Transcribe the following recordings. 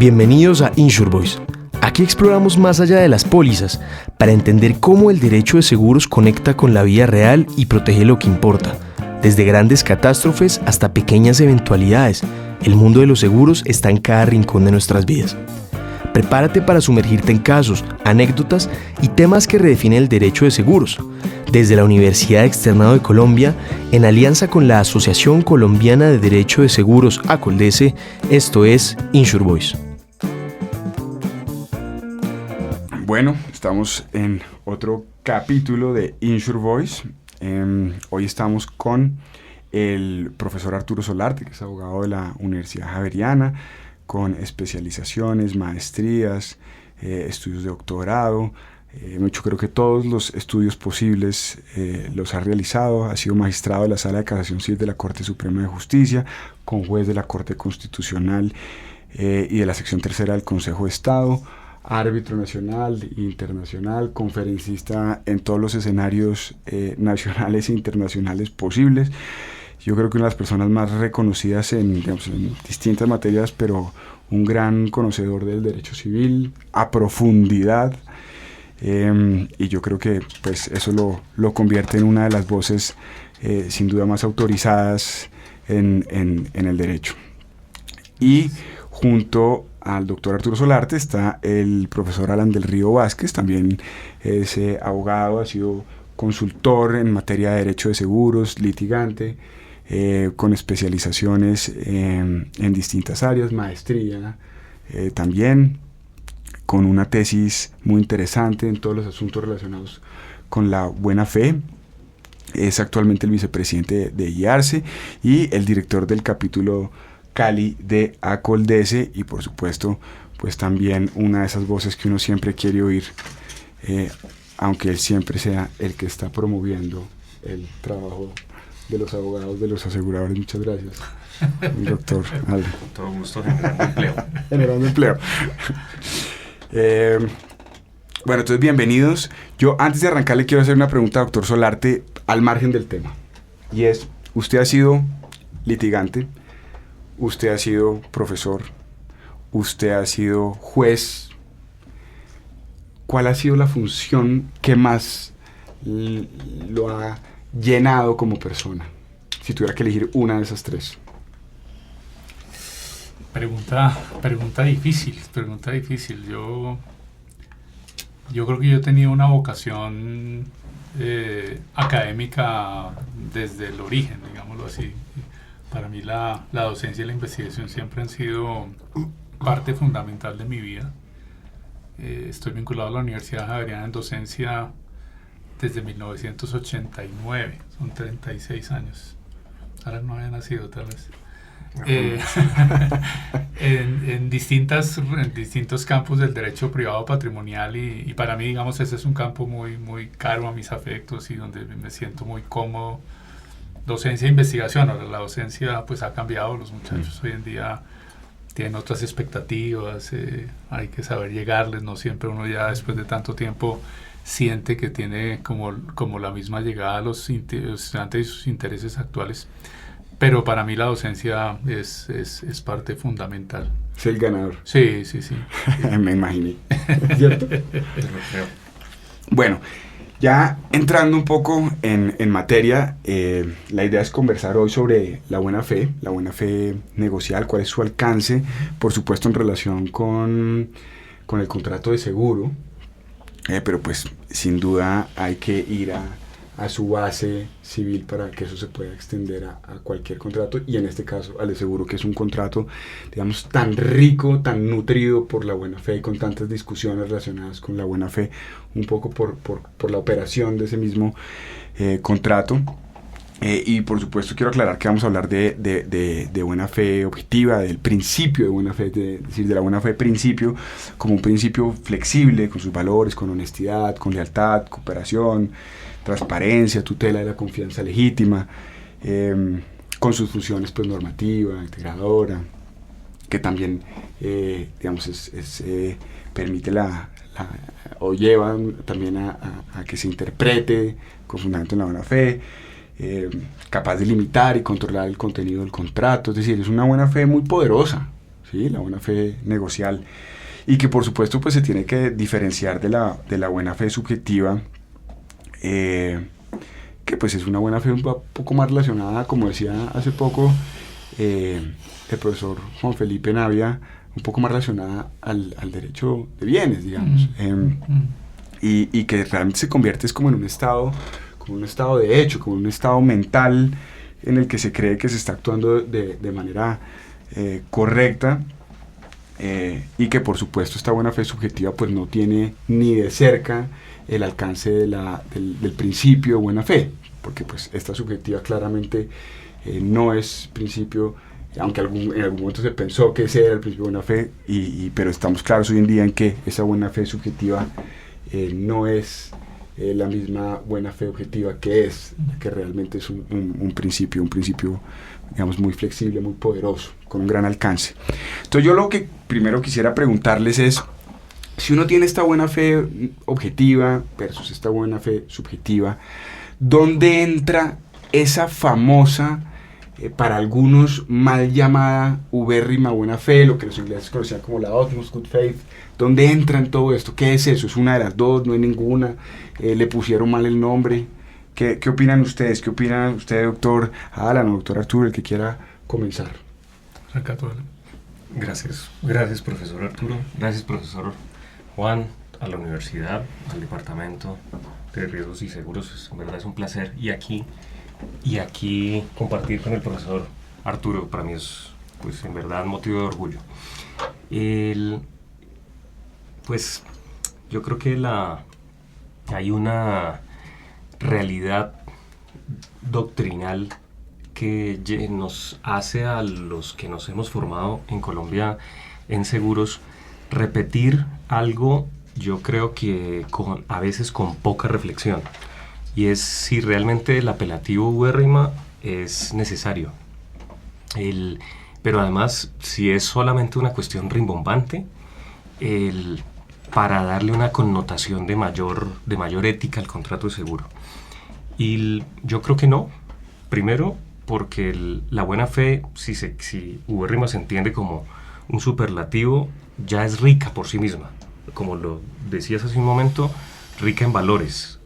Bienvenidos a InsurVoice. Aquí exploramos más allá de las pólizas para entender cómo el derecho de seguros conecta con la vida real y protege lo que importa. Desde grandes catástrofes hasta pequeñas eventualidades, el mundo de los seguros está en cada rincón de nuestras vidas. Prepárate para sumergirte en casos, anécdotas y temas que redefinen el derecho de seguros. Desde la Universidad Externado de Colombia, en alianza con la Asociación Colombiana de Derecho de Seguros, ACOLDESE, esto es InsurVoice. Bueno, estamos en otro capítulo de InsurVoice. Hoy estamos con el profesor Arturo Solarte, que es abogado de la Universidad Javeriana, con especializaciones, maestrías, estudios de doctorado. Yo creo que todos los estudios posibles los ha realizado. Ha sido magistrado de la Sala de Casación Civil de la Corte Suprema de Justicia, con juez de la Corte Constitucional y de la Sección Tercera del Consejo de Estado, árbitro nacional e internacional, conferencista en todos los escenarios nacionales e internacionales posibles. Yo creo que una de las personas más reconocidas en distintas materias, pero un gran conocedor del derecho civil a profundidad. Y yo creo que pues, eso lo convierte en una de las voces sin duda más autorizadas en el derecho. Y junto al doctor Arturo Solarte está el profesor Alan del Río Vázquez, también es abogado, ha sido consultor en materia de derecho de seguros, litigante, con especializaciones en distintas áreas, maestría también, con una tesis muy interesante en todos los asuntos relacionados con la buena fe. Es actualmente el vicepresidente de IARCE y el director del capítulo Cali de ACOLDESE, y por supuesto pues también una de esas voces que uno siempre quiere oír, aunque él siempre sea el que está promoviendo el trabajo de los abogados, de los aseguradores. Muchas gracias, mi doctor Ale. Con todo gusto, generando empleo. Generando empleo. Bueno, entonces bienvenidos. Yo antes de arrancar le quiero hacer una pregunta, doctor Solarte, al margen del tema, y es: usted ha sido litigante, usted ha sido profesor, usted ha sido juez. ¿Cuál ha sido la función que más lo ha llenado como persona, si tuviera que elegir una de esas tres? Pregunta difícil. Yo creo que yo he tenido una vocación académica desde el origen, digámoslo así. Para mí la docencia y la investigación siempre han sido parte fundamental de mi vida. Estoy vinculado a la Universidad Javeriana en docencia desde 1989, son 36 años. Ahora no había nacido tal vez. En distintos campos del derecho privado patrimonial, y para mí, digamos, ese es un campo muy, muy caro a mis afectos y donde me siento muy cómodo. Docencia e investigación. Ahora la docencia pues ha cambiado, los muchachos hoy en día tienen otras expectativas, hay que saber llegarles, no siempre uno ya después de tanto tiempo siente que tiene como la misma llegada a los estudiantes y sus intereses actuales, pero para mí la docencia es parte fundamental. Es el ganador. Sí. Me imaginé. ¿Cierto? Bueno, ya entrando un poco en materia, la idea es conversar hoy sobre la buena fe negocial, cuál es su alcance, por supuesto en relación con el contrato de seguro, pero pues sin duda hay que ir a su base civil para que eso se pueda extender a cualquier contrato, y en este caso al de seguro, que es un contrato, digamos, tan rico, tan nutrido por la buena fe y con tantas discusiones relacionadas con la buena fe, un poco por la operación de ese mismo contrato. Y por supuesto quiero aclarar que vamos a hablar de buena fe objetiva, del principio de buena fe, es decir, de la buena fe principio, como un principio flexible, con sus valores, con honestidad, con lealtad, cooperación, transparencia, tutela de la confianza legítima, con sus funciones pues normativa, integradora, que también digamos permite o lleva también a que se interprete con fundamento en la buena fe, capaz de limitar y controlar el contenido del contrato. Es decir, es una buena fe muy poderosa, ¿sí? La buena fe negocial, y que por supuesto pues se tiene que diferenciar de la buena fe subjetiva, que pues es una buena fe un poco más relacionada, como decía hace poco el profesor Juan Felipe Navia, un poco más relacionada al derecho de bienes, digamos, y que realmente se convierte es como en un estado de hecho, como un estado mental en el que se cree que se está actuando de manera correcta, y que por supuesto esta buena fe subjetiva pues no tiene ni de cerca el alcance del principio de buena fe, porque pues esta subjetiva claramente no es principio, aunque en algún momento se pensó que ese era el principio de buena fe, pero estamos claros hoy en día en que esa buena fe subjetiva no es la misma buena fe objetiva que realmente es un principio, digamos, muy flexible, muy poderoso, con un gran alcance. Entonces yo lo que primero quisiera preguntarles es, si uno tiene esta buena fe objetiva versus esta buena fe subjetiva, ¿dónde entra esa famosa, para algunos mal llamada ubérrima buena fe, lo que los ingleses conocían como la utmost good faith? ¿Dónde entra en todo esto? ¿Qué es eso? ¿Es una de las dos? ¿No hay ninguna? ¿Le pusieron mal el nombre? ¿Qué opinan ustedes? ¿Qué opina usted, doctor Alan o doctor Arturo, el que quiera comenzar? Gracias, profesor Arturo. Gracias, profesor Juan, a la universidad, al departamento de riesgos y seguros. En verdad es un placer. Y aquí compartir con el profesor Arturo, para mí es, pues, en verdad, motivo de orgullo. Pues yo creo que hay una realidad doctrinal que nos hace a los que nos hemos formado en Colombia en seguros repetir algo, yo creo que a veces con poca reflexión, y es si realmente el apelativo ubérrima es necesario. Pero además, si es solamente una cuestión rimbombante, para darle una connotación de mayor ética al contrato de seguro. Y yo creo que no. Primero, porque la buena fe, si ubérrima se entiende como un superlativo, ya es rica por sí misma. Como lo decías hace un momento, rica en valores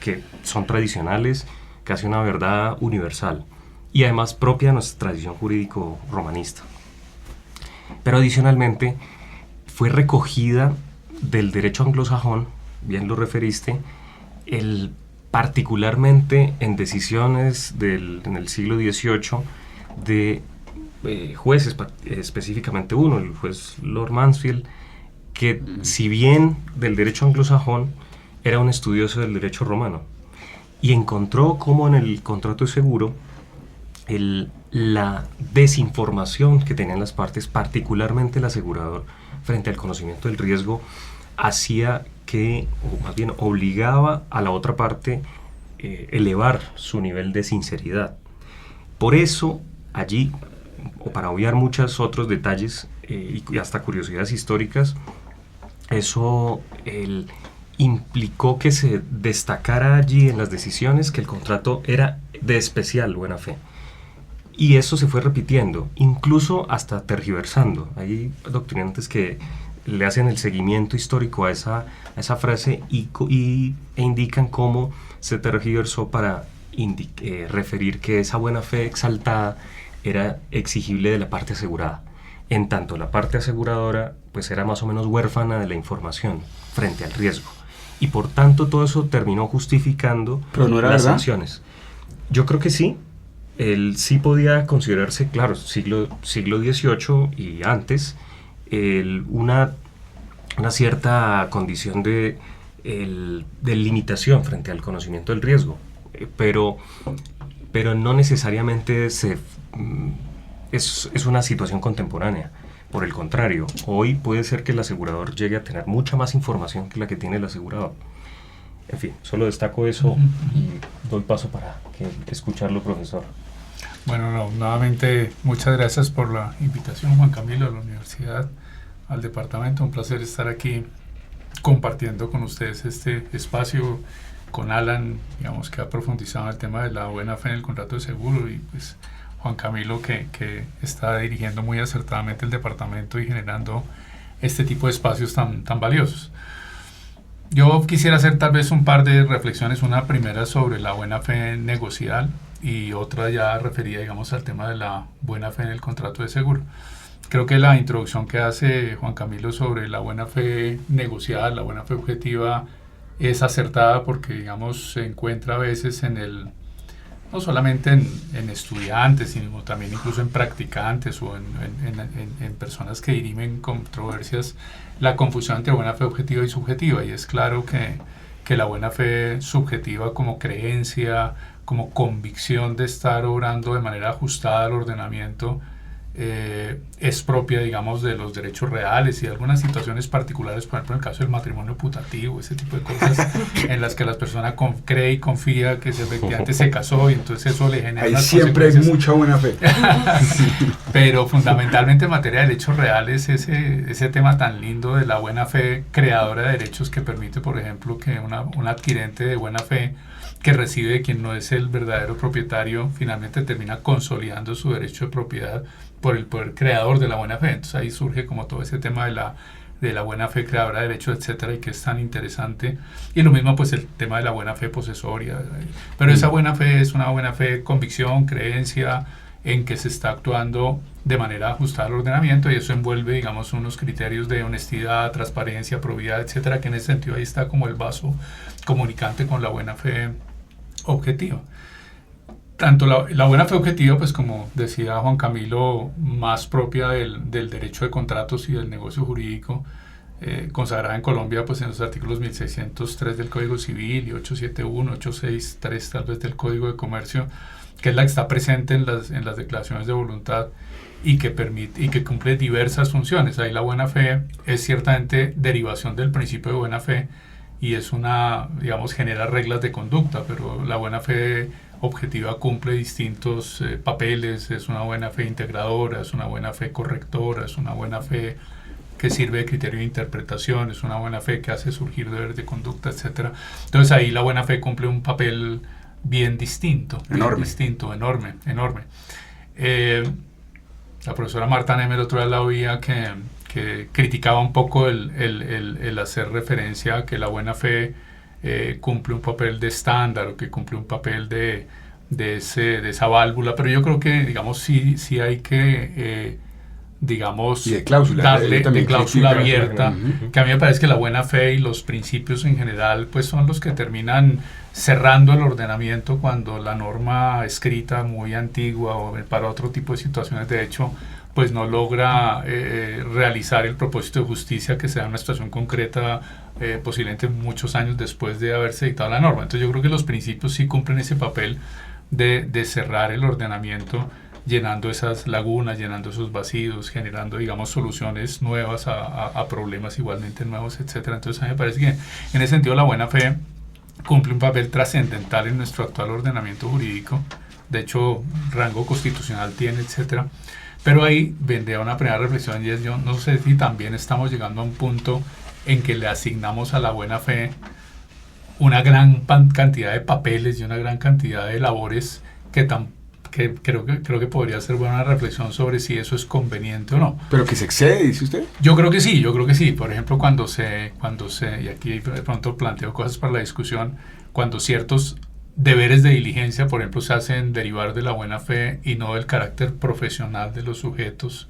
que son tradicionales, casi una verdad universal, y además propia de nuestra tradición jurídico-romanista. Pero adicionalmente, fue recogida del derecho anglosajón, bien lo referiste, particularmente en decisiones en el siglo XVIII de jueces, específicamente uno, el juez Lord Mansfield, que si bien del derecho anglosajón era un estudioso del derecho romano, y encontró como en el contrato de seguro la desinformación que tenían las partes, particularmente el asegurador, frente al conocimiento del riesgo, hacía que, o más bien obligaba a la otra parte elevar su nivel de sinceridad. Por eso, allí, o para obviar muchos otros detalles y hasta curiosidades históricas, eso implicó que se destacara allí en las decisiones que el contrato era de especial buena fe. Y eso se fue repitiendo, incluso hasta tergiversando. Hay doctrinantes que le hacen el seguimiento histórico a esa frase e indican cómo se tergiversó para referir que esa buena fe exaltada era exigible de la parte asegurada. En tanto, la parte aseguradora pues era más o menos huérfana de la información frente al riesgo. Y por tanto todo eso terminó justificando las sanciones. Yo creo que sí. Sí podía considerarse, claro, siglo XVIII y antes, una cierta condición de limitación frente al conocimiento del riesgo, pero no necesariamente es una situación contemporánea. Por el contrario, hoy puede ser que el asegurador llegue a tener mucha más información que la que tiene el asegurador. En fin, solo destaco eso y doy paso para escucharlo, profesor. Bueno, nuevamente muchas gracias por la invitación, Juan Camilo, a la universidad, al departamento. Un placer estar aquí compartiendo con ustedes este espacio con Alan, digamos, que ha profundizado en el tema de la buena fe en el contrato de seguro, y pues Juan Camilo, que está dirigiendo muy acertadamente el departamento y generando este tipo de espacios tan valiosos. Yo quisiera hacer tal vez un par de reflexiones, una primera sobre la buena fe negocial y otra ya referida, digamos, al tema de la buena fe en el contrato de seguro. Creo que la introducción que hace Juan Camilo sobre la buena fe negocial, la buena fe objetiva, es acertada porque, digamos, se encuentra a veces no solamente en estudiantes, sino también incluso en practicantes o en personas que dirimen controversias, la confusión entre buena fe objetiva y subjetiva. Y es claro que la buena fe subjetiva como creencia, como convicción de estar obrando de manera ajustada al ordenamiento, es propia, digamos, de los derechos reales y de algunas situaciones particulares, por ejemplo en el caso del matrimonio putativo, ese tipo de cosas en las que la persona cree y confía que efectivamente se casó y entonces eso le genera ahí siempre hay mucha buena fe. Pero fundamentalmente en materia de derechos reales, ese tema tan lindo de la buena fe creadora de derechos que permite, por ejemplo, que un adquirente de buena fe que recibe de quien no es el verdadero propietario finalmente termina consolidando su derecho de propiedad por el poder creador de la buena fe. Entonces ahí surge como todo ese tema de la buena fe creadora de derechos, etcétera, y que es tan interesante. Y lo mismo pues el tema de la buena fe posesoria. Pero esa buena fe es una buena fe, convicción, creencia en que se está actuando de manera ajustada al ordenamiento, y eso envuelve, digamos, unos criterios de honestidad, transparencia, probidad, etcétera, que en ese sentido ahí está como el vaso comunicante con la buena fe objetiva. Tanto la buena fe objetiva, pues como decía Juan Camilo, más propia del derecho de contratos y del negocio jurídico, consagrada en Colombia pues en los artículos 1603 del Código Civil y 871, 863 tal vez del Código de Comercio, que es la que está presente en las declaraciones de voluntad y que permite y que cumple diversas funciones. Ahí la buena fe es ciertamente derivación del principio de buena fe y es digamos, genera reglas de conducta, pero la buena fe objetiva cumple distintos papeles. Es una buena fe integradora, es una buena fe correctora, es una buena fe que sirve de criterio de interpretación, es una buena fe que hace surgir deberes de conducta, etcétera. Entonces ahí la buena fe cumple un papel bien distinto, enorme. La profesora Marta Nemer otra vez la oía que criticaba un poco el hacer referencia a que la buena fe cumple un papel de estándar o que cumple un papel de esa válvula, pero yo creo que, digamos, sí hay que, digamos, y de cláusula, darle de cláusula abierta, que a mí me parece que la buena fe y los principios en general pues son los que terminan cerrando el ordenamiento cuando la norma escrita muy antigua o para otro tipo de situaciones de hecho pues no logra realizar el propósito de justicia que se da en una situación concreta, posiblemente muchos años después de haberse dictado la norma. Entonces yo creo que los principios sí cumplen ese papel de cerrar el ordenamiento, llenando esas lagunas, llenando esos vacíos, generando, digamos, soluciones nuevas a problemas igualmente nuevos, etcétera. Entonces a mí me parece que en ese sentido la buena fe cumple un papel trascendental en nuestro actual ordenamiento jurídico. De hecho, rango constitucional tiene, etcétera. Pero ahí vendría una primera reflexión y es, yo no sé si también estamos llegando a un punto en que le asignamos a la buena fe una gran cantidad de papeles y una gran cantidad de labores que creo que podría ser buena reflexión sobre si eso es conveniente o no. ¿Pero que se excede, dice usted? Yo creo que sí. Por ejemplo, cuando se y aquí de pronto planteo cosas para la discusión, cuando ciertos deberes de diligencia, por ejemplo, se hacen derivar de la buena fe y no del carácter profesional de los sujetos,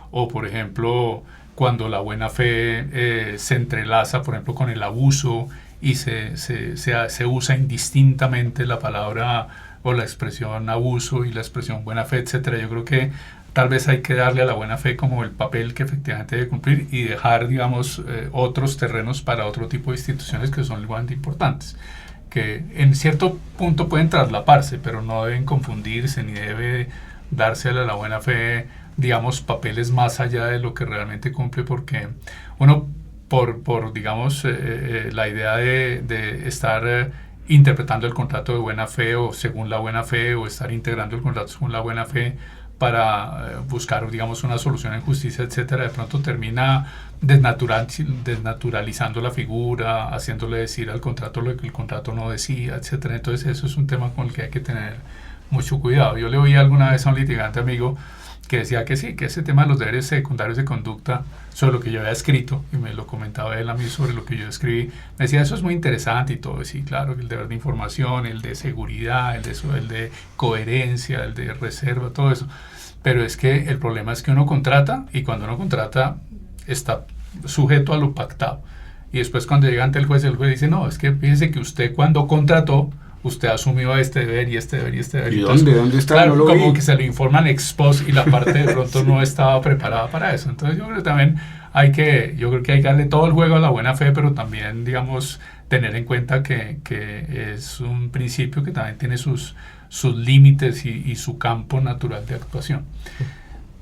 o por ejemplo, cuando la buena fe se entrelaza, por ejemplo, con el abuso y se usa indistintamente la palabra o la expresión abuso y la expresión buena fe, etcétera. Yo creo que tal vez hay que darle a la buena fe como el papel que efectivamente debe cumplir y dejar, digamos, otros terrenos para otro tipo de instituciones que son igualmente importantes, que en cierto punto pueden traslaparse, pero no deben confundirse ni debe dársele a la buena fe, digamos, papeles más allá de lo que realmente cumple, porque uno, por digamos, la idea de estar interpretando el contrato de buena fe o según la buena fe, o estar integrando el contrato según la buena fe para buscar, digamos, una solución en justicia, etcétera, de pronto termina desnaturalizando la figura, haciéndole decir al contrato lo que el contrato no decía, etcétera. Entonces eso es un tema con el que hay que tener mucho cuidado. Yo le oí alguna vez a un litigante amigo que decía que sí, que ese tema de los deberes secundarios de conducta, sobre lo que yo había escrito, y me lo comentaba él a mí sobre lo que yo escribí, me decía, eso es muy interesante y todo, sí, claro, el deber de información, el de seguridad, el de coherencia, el de reserva, todo eso, pero es que el problema es que uno contrata, y cuando uno contrata está sujeto a lo pactado, y después cuando llega ante el juez dice, no, es que fíjese que usted cuando contrató, usted asumió este deber y este deber y este deber. ¿Y dónde está? Claro, no lo como vi. que se lo informan ex post y la parte de pronto no estaba preparada para eso. Entonces yo creo que también hay que darle todo el juego a la buena fe, pero también, digamos, tener en cuenta que es un principio que también tiene sus límites y su campo natural de actuación.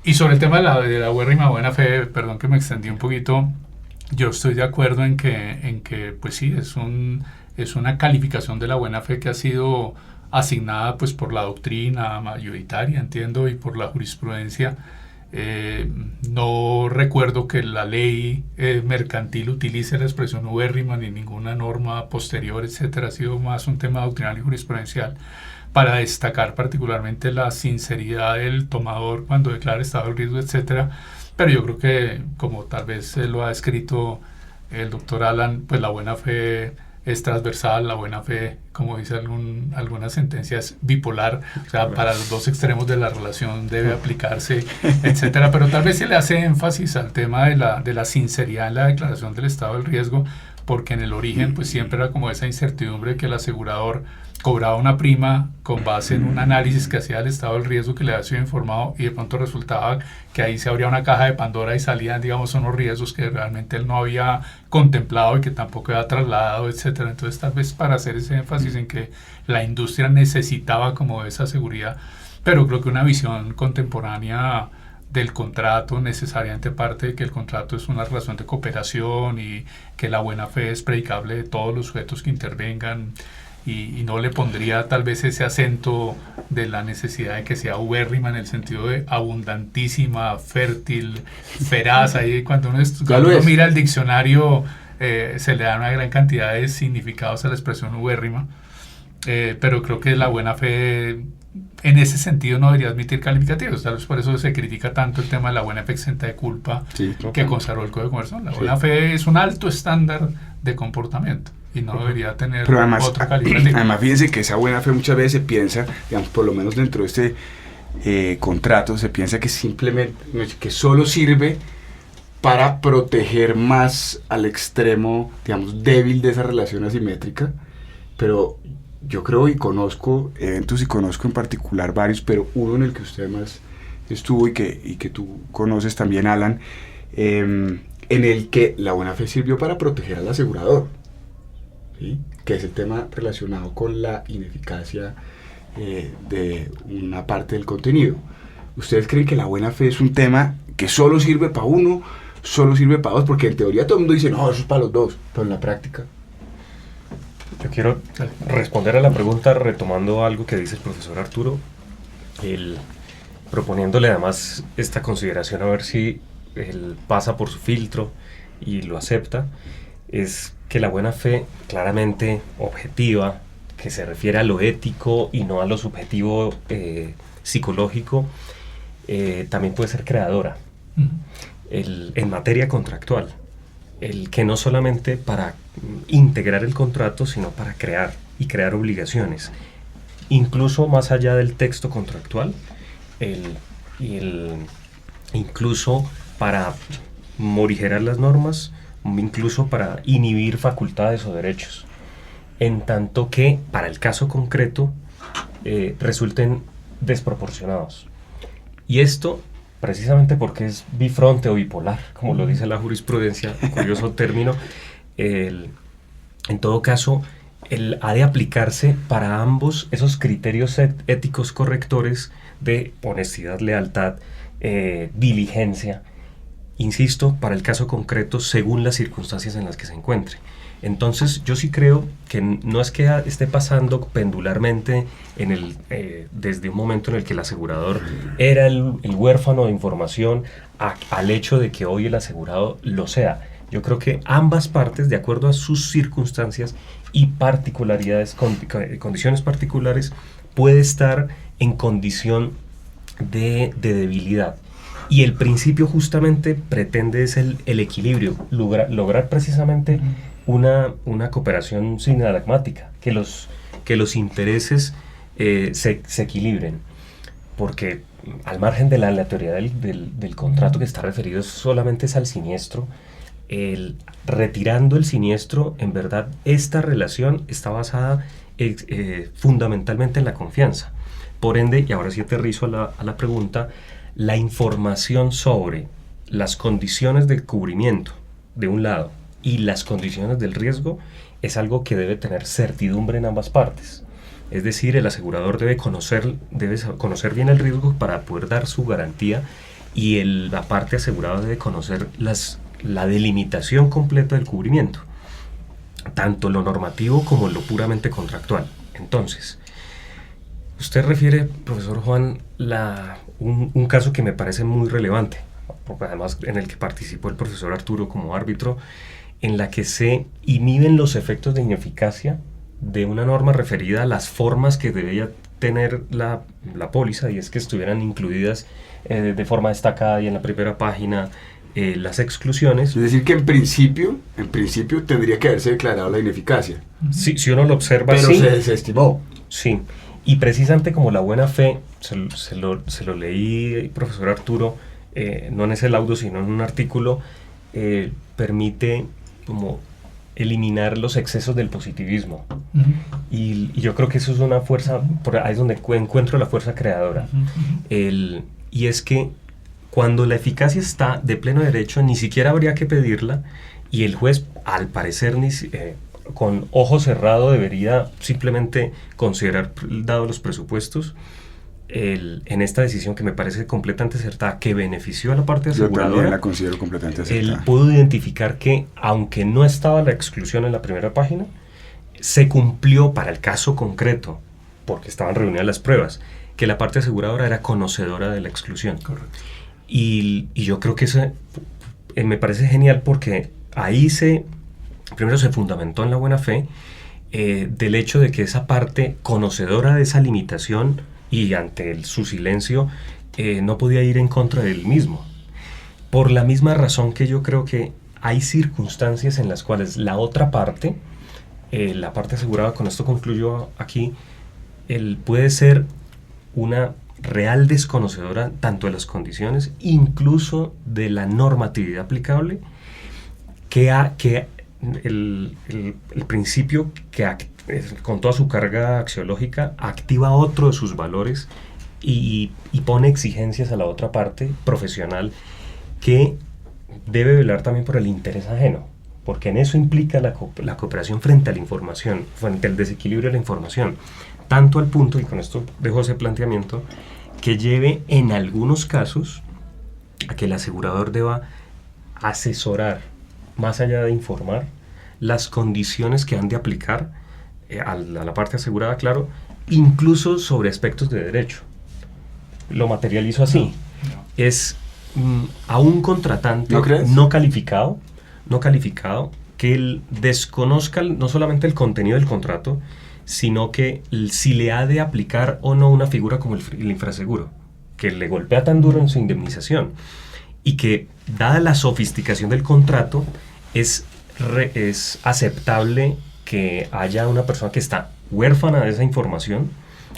Y sobre el tema de la buena fe, perdón que me extendí un poquito, yo estoy de acuerdo en que pues sí, es una calificación de la buena fe que ha sido asignada pues por la doctrina mayoritaria, entiendo, y por la jurisprudencia. No recuerdo que la ley mercantil utilice la expresión ubérrima ni ninguna norma posterior, etcétera. Ha sido más un tema doctrinal y jurisprudencial para destacar particularmente la sinceridad del tomador cuando declara estado de riesgo, etcétera. Pero yo creo que, como tal vez lo ha escrito el doctor Alan, pues la buena fe es transversal, la buena fe, como dice algunas sentencias, bipolar, o sea, para los dos extremos de la relación debe aplicarse, etcétera. Pero tal vez se le hace énfasis al tema de la sinceridad en la declaración del estado del riesgo, porque en el origen pues siempre era como esa incertidumbre que el asegurador cobraba una prima con base en un análisis que hacía del estado del riesgo que le había sido informado, y de pronto resultaba que ahí se abría una caja de Pandora y salían, digamos, unos riesgos que realmente él no había contemplado y que tampoco había trasladado, etcétera. Entonces tal vez para hacer ese énfasis en que la industria necesitaba como esa seguridad, pero creo que una visión contemporánea del contrato necesariamente parte de que el contrato es una relación de cooperación y que la buena fe es predicable de todos los sujetos que intervengan, y no le pondría tal vez ese acento de la necesidad de que sea ubérrima en el sentido de abundantísima, fértil, feraz. Ahí cuando uno mira el diccionario se le da una gran cantidad de significados a la expresión ubérrima, pero creo que la buena fe en ese sentido no debería admitir calificativos. Tal vez por eso se critica tanto el tema de la buena fe exenta de culpa, sí, que consagró el Código de Comercio. La buena fe es un alto estándar de comportamiento y no debería tener otro calificativo. Además, fíjense que esa buena fe muchas veces se piensa, digamos, por lo menos dentro de este contrato, se piensa que simplemente, que solo sirve para proteger más al extremo, digamos, débil de esa relación asimétrica, pero yo creo y conozco eventos y conozco en particular varios, pero uno en el que usted más estuvo y que tú conoces también, Alan, en el que la buena fe sirvió para proteger al asegurador, ¿sí? Que es el tema relacionado con la ineficacia de una parte del contenido. ¿Ustedes creen que la buena fe es un tema que solo sirve para uno, solo sirve para dos? Porque en teoría todo el mundo dice, no, eso es para los dos, pero en la práctica... Yo quiero responder a la pregunta retomando algo que dice el profesor Arturo, proponiéndole además esta consideración a ver si él pasa por su filtro y lo acepta. Es que la buena fe claramente objetiva, que se refiere a lo ético y no a lo subjetivo psicológico, también puede ser creadora en materia contractual. El que no solamente para integrar el contrato, sino para crear y crear obligaciones, incluso más allá del texto contractual, incluso para morigerar las normas, incluso para inhibir facultades o derechos, en tanto que para el caso concreto resulten desproporcionados. Y esto precisamente porque es bifronte o bipolar, como lo dice la jurisprudencia, curioso término. En todo caso, ha de aplicarse para ambos esos criterios éticos correctores de honestidad, lealtad, diligencia, insisto, para el caso concreto, según las circunstancias en las que se encuentre. Entonces, yo sí creo que no es que esté pasando pendularmente desde un momento en el que el asegurador era el huérfano de información al hecho de que hoy el asegurado lo sea. Yo creo que ambas partes, de acuerdo a sus circunstancias y particularidades, condiciones particulares, puede estar en condición de debilidad. Y el principio justamente pretende es el equilibrio, lograr precisamente una cooperación sinalagmática, que los intereses se equilibren, porque al margen de la aleatoriedad del contrato que está referido solamente es al siniestro, retirando el siniestro, en verdad esta relación está basada fundamentalmente en la confianza. Por ende, y ahora sí aterrizo a la pregunta, la información sobre las condiciones de cubrimiento de un lado y las condiciones del riesgo es algo que debe tener certidumbre en ambas partes. Es decir, el asegurador debe conocer bien el riesgo para poder dar su garantía, y la parte asegurada debe conocer la delimitación completa del cubrimiento, tanto lo normativo como lo puramente contractual. Entonces, usted refiere, profesor Juan, un caso que me parece muy relevante, porque además en el que participó el profesor Arturo como árbitro, en la que se inhiben los efectos de ineficacia de una norma referida a las formas que debía tener la póliza, y es que estuvieran incluidas de forma destacada y en la primera página las exclusiones. Es decir, que en principio tendría que haberse declarado la ineficacia. Sí, si uno lo observa, pero sí. se desestimó. Sí, y precisamente como la buena fe, se lo leí, profesor Arturo, no en ese laudo, sino en un artículo, permite como eliminar los excesos del positivismo. Y yo creo que eso es una fuerza, por ahí es donde encuentro la fuerza creadora. Y es que cuando la eficacia está de pleno derecho, ni siquiera habría que pedirla, y el juez, al parecer, con ojo cerrado, debería simplemente considerar, dado los presupuestos, en esta decisión que me parece completamente acertada, que benefició a la parte aseguradora. Yo también la considero completamente acertada. Él pudo identificar que, aunque no estaba la exclusión en la primera página, se cumplió para el caso concreto, porque estaban reunidas las pruebas, que la parte aseguradora era conocedora de la exclusión. Correcto. Y yo creo que eso me parece genial, porque ahí primero se fundamentó en la buena fe del hecho de que esa parte conocedora de esa limitación y ante su silencio no podía ir en contra del mismo. Por la misma razón que yo creo que hay circunstancias en las cuales la otra parte, la parte asegurada, con esto concluyo aquí, puede ser una real desconocedora tanto de las condiciones, incluso de la normatividad aplicable, que el principio que con toda su carga axiológica activa otro de sus valores y pone exigencias a la otra parte profesional, que debe velar también por el interés ajeno, porque en eso implica la cooperación frente a la información, frente al desequilibrio de la información, tanto al punto, y con esto dejo ese planteamiento, que lleve en algunos casos a que el asegurador deba asesorar, más allá de informar, las condiciones que han de aplicar a la parte asegurada, claro, incluso sobre aspectos de derecho. Lo materializo así. No. Es a un contratante no calificado, que él desconozca no solamente el contenido del contrato, sino que si le ha de aplicar o no una figura como el infraseguro, que le golpea tan duro en su indemnización, y que, dada la sofisticación del contrato, es aceptable que haya una persona que está huérfana de esa información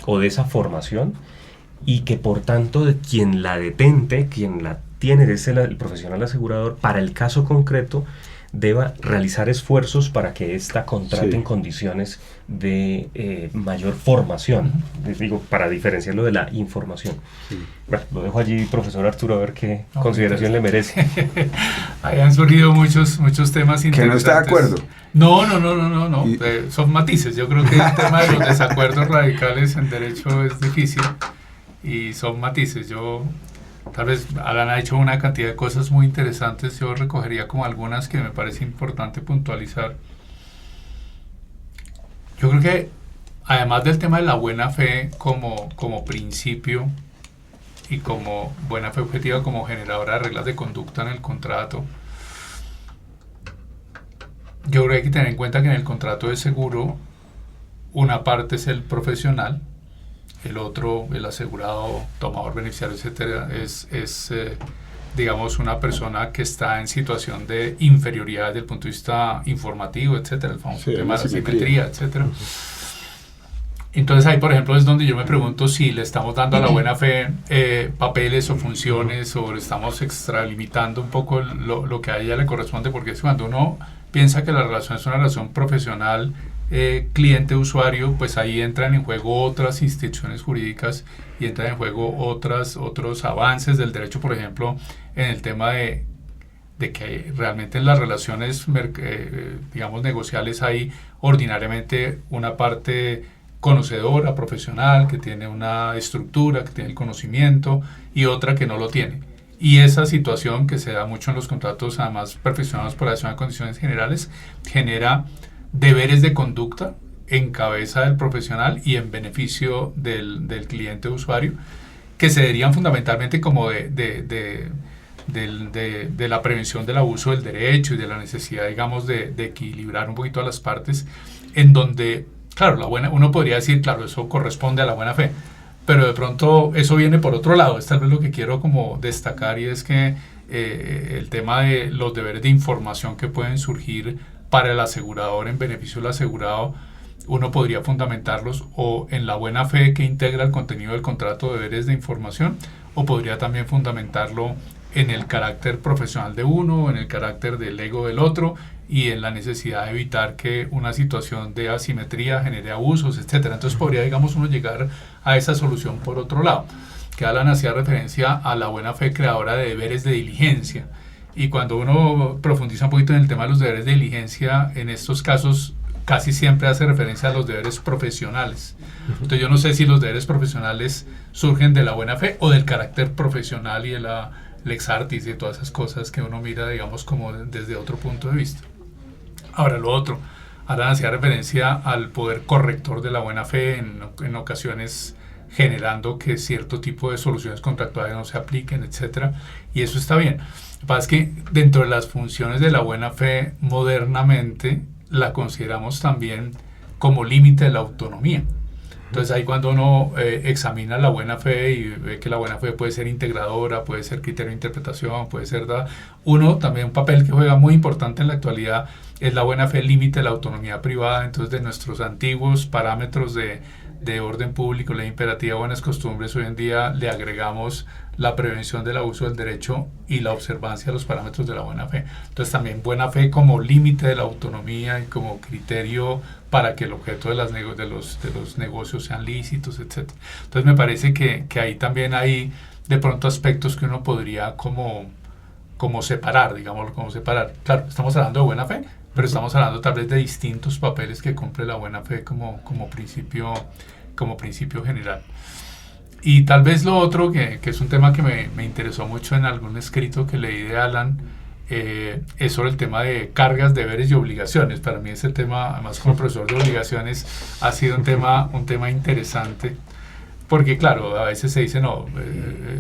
o de esa formación, y que por tanto quien la detente, quien la tiene, es el profesional asegurador, para el caso concreto deba realizar esfuerzos para que ésta contrate en condiciones de mayor formación, les digo, para diferenciarlo de la información. Bueno, lo dejo allí, profesor Arturo, a ver qué consideración le merece. Ahí han surgido muchos temas interesantes. ¿Que no está de acuerdo? No. Son matices. Yo creo que el tema de los desacuerdos radicales en derecho es difícil y son matices. Tal vez Alan ha hecho una cantidad de cosas muy interesantes. Yo recogería como algunas que me parece importante puntualizar. Yo creo que, además del tema de la buena fe como principio y como buena fe objetiva, como generadora de reglas de conducta en el contrato, yo creo que hay que tener en cuenta que en el contrato de seguro una parte es el profesional el otro, el asegurado, tomador, beneficiario, etcétera, es digamos, una persona que está en situación de inferioridad desde el punto de vista informativo, etcétera, el famoso tema de la simetría, etcétera. Entonces ahí, por ejemplo, es donde yo me pregunto si le estamos dando a la buena fe papeles o funciones, o le estamos extralimitando un poco lo que a ella le corresponde, porque es cuando uno piensa que la relación es una relación profesional, cliente-usuario, pues ahí entran en juego otras instituciones jurídicas y entran en juego otros avances del derecho, por ejemplo, en el tema de que realmente en las relaciones, digamos, negociales hay ordinariamente una parte conocedora, profesional, que tiene una estructura, que tiene el conocimiento, y otra que no lo tiene. Y esa situación, que se da mucho en los contratos, además perfeccionados por la Dirección de Condiciones Generales, genera deberes de conducta en cabeza del profesional y en beneficio del cliente usuario, que se derivan fundamentalmente como de la prevención del abuso del derecho y de la necesidad, digamos, de equilibrar un poquito a las partes, en donde, claro, uno podría decir, claro, eso corresponde a la buena fe, pero de pronto eso viene por otro lado. Es tal vez lo que quiero como destacar, y es que el tema de los deberes de información que pueden surgir para el asegurador en beneficio del asegurado, uno podría fundamentarlos o en la buena fe que integra el contenido del contrato de deberes de información, o podría también fundamentarlo en el carácter profesional de uno, o en el carácter del ego del otro, y en la necesidad de evitar que una situación de asimetría genere abusos, etcétera. Entonces podría, digamos, uno llegar a esa solución por otro lado, que Alan hacía referencia a la buena fe creadora de deberes de diligencia. Y cuando uno profundiza un poquito en el tema de los deberes de diligencia, en estos casos casi siempre hace referencia a los deberes profesionales. Entonces yo no sé si los deberes profesionales surgen de la buena fe o del carácter profesional y de la lex artis y de todas esas cosas que uno mira, digamos, como desde otro punto de vista. Ahora, lo otro, Alan hacía referencia al poder corrector de la buena fe, en ocasiones generando que cierto tipo de soluciones contractuales no se apliquen, etcétera, y eso está bien. Lo que pasa es que dentro de las funciones de la buena fe, modernamente la consideramos también como límite de la autonomía. Entonces ahí cuando uno examina la buena fe y ve que la buena fe puede ser integradora, puede ser criterio de interpretación, puede ser uno también, un papel que juega muy importante en la actualidad es la buena fe límite de la autonomía privada. Entonces, de nuestros antiguos parámetros de orden público, ley imperativa, buenas costumbres, hoy en día le agregamos la prevención del abuso del derecho y la observancia de los parámetros de la buena fe. Entonces también buena fe como límite de la autonomía y como criterio para que el objeto de los negocios sean lícitos, etc. Entonces me parece que ahí también hay de pronto aspectos que uno podría como separar, digámoslo, como separar. Claro, estamos hablando de buena fe, pero estamos hablando tal vez de distintos papeles que cumple la buena fe como principio general. Y tal vez lo otro, que es un tema que me interesó mucho en algún escrito que leí de Alan, es sobre el tema de cargas, deberes y obligaciones. Para mí ese tema, además como profesor de obligaciones, ha sido un tema interesante, porque claro, a veces se dice, no,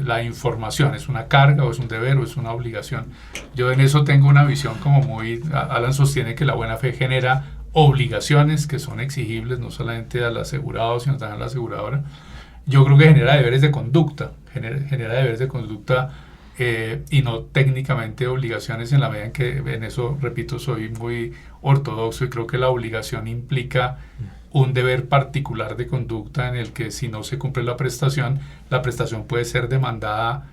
la información es una carga o es un deber o es una obligación. Yo en eso tengo una visión como Alan sostiene que la buena fe genera obligaciones que son exigibles no solamente al asegurado, sino también a la aseguradora. Yo creo que genera deberes de conducta, genera deberes de conducta y no técnicamente obligaciones, en la medida en que, en eso, repito, soy muy ortodoxo y creo que la obligación implica un deber particular de conducta en el que si no se cumple la prestación puede ser demandada,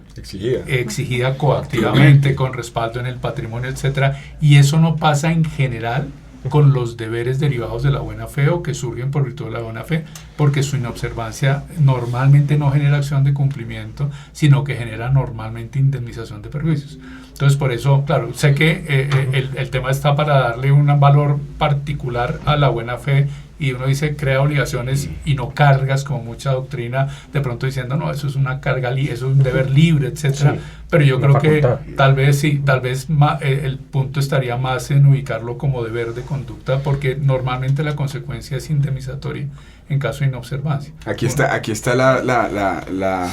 exigida coactivamente, con respaldo en el patrimonio, etcétera, y eso no pasa en general con los deberes derivados de la buena fe o que surgen por virtud de la buena fe, porque su inobservancia normalmente no genera acción de cumplimiento, sino que genera normalmente indemnización de perjuicios. Entonces, por eso, claro, sé que el tema está para darle un valor particular a la buena fe, y uno dice crea obligaciones y no cargas, como mucha doctrina de pronto diciendo no, eso es una carga, eso es un deber libre, etcétera. Sí, pero yo creo facultad. Que tal vez el punto estaría más en ubicarlo como deber de conducta, porque normalmente la consecuencia es indemnizatoria en caso de inobservancia. Aquí está la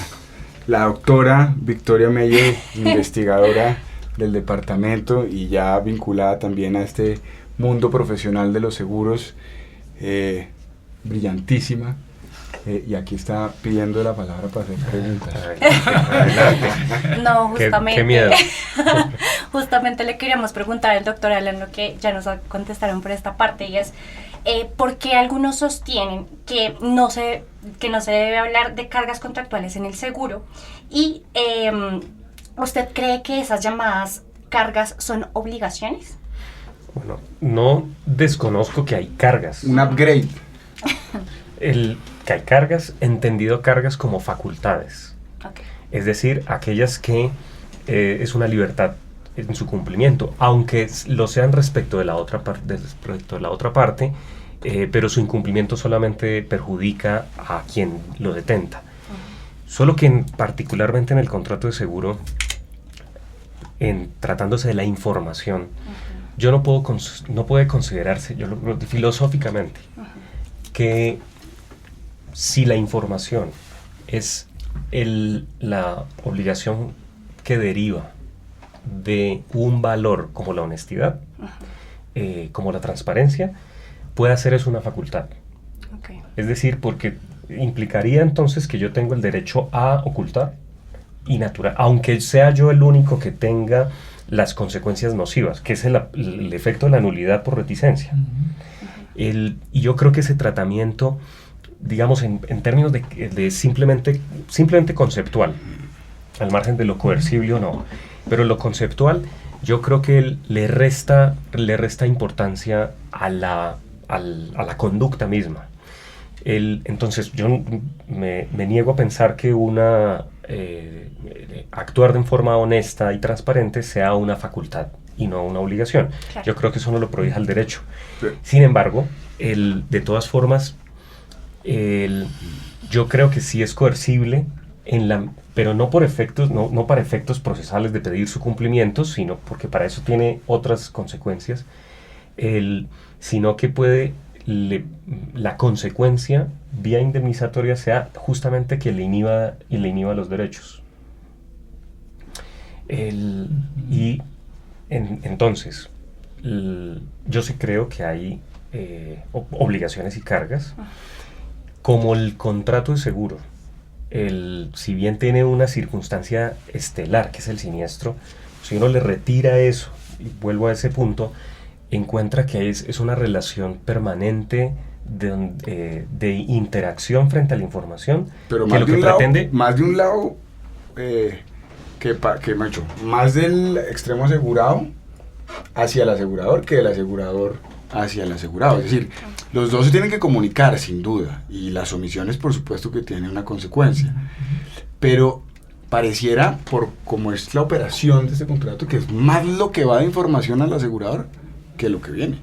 doctora Victoria Meyer, investigadora del departamento y ya vinculada también a este mundo profesional de los seguros. Brillantísima. y aquí está pidiendo la palabra para hacer preguntas. No, justamente. Qué miedo. Justamente le queríamos preguntar al doctor Alan lo que ya nos contestaron por esta parte, y es ¿por qué algunos sostienen que no se debe hablar de cargas contractuales en el seguro? Y ¿usted cree que esas llamadas cargas son obligaciones? Bueno, no desconozco que hay cargas. Un upgrade. Que hay cargas, entendido cargas como facultades. Okay. Es decir, aquellas que es una libertad en su cumplimiento, aunque lo sean respecto de la otra parte, pero su incumplimiento solamente perjudica a quien lo detenta. Solo que particularmente en el contrato de seguro, tratándose de la información, no puede considerarse, filosóficamente, que si la información es la obligación que deriva de un valor como la honestidad, como la transparencia, puede hacer eso una facultad. Okay. Es decir, porque implicaría entonces que yo tengo el derecho a ocultar y natural, aunque sea yo el único que tenga las consecuencias nocivas, que es el efecto de la nulidad por reticencia. Y yo creo que ese tratamiento, digamos, en términos de simplemente conceptual, al margen de lo coercible o no, pero lo conceptual, yo creo que le resta importancia a la conducta misma. Entonces, yo me niego a pensar que actuar de forma honesta y transparente sea una facultad y no una obligación. Claro. Yo creo que eso no lo prohíbe el derecho. Sí. Sin embargo, de todas formas, yo creo que sí es coercible, pero no para efectos procesales de pedir su cumplimiento, sino porque para eso tiene otras consecuencias, sino que la consecuencia vía indemnizatoria sea justamente que le inhiba los derechos. Entonces, yo sí creo que hay obligaciones y cargas, como el contrato de seguro. Si bien tiene una circunstancia estelar, que es el siniestro, si uno le retira eso, y vuelvo a ese punto, encuentra que es una relación permanente de interacción frente a la información, Pero que lo que pretende... más de un lado, más del extremo asegurado hacia el asegurador que del asegurador hacia el asegurado. Es decir, los dos se tienen que comunicar, sin duda, y las omisiones, por supuesto, que tienen una consecuencia. Pero pareciera, por cómo es la operación de este contrato, que es más lo que va de información al asegurador que lo que viene.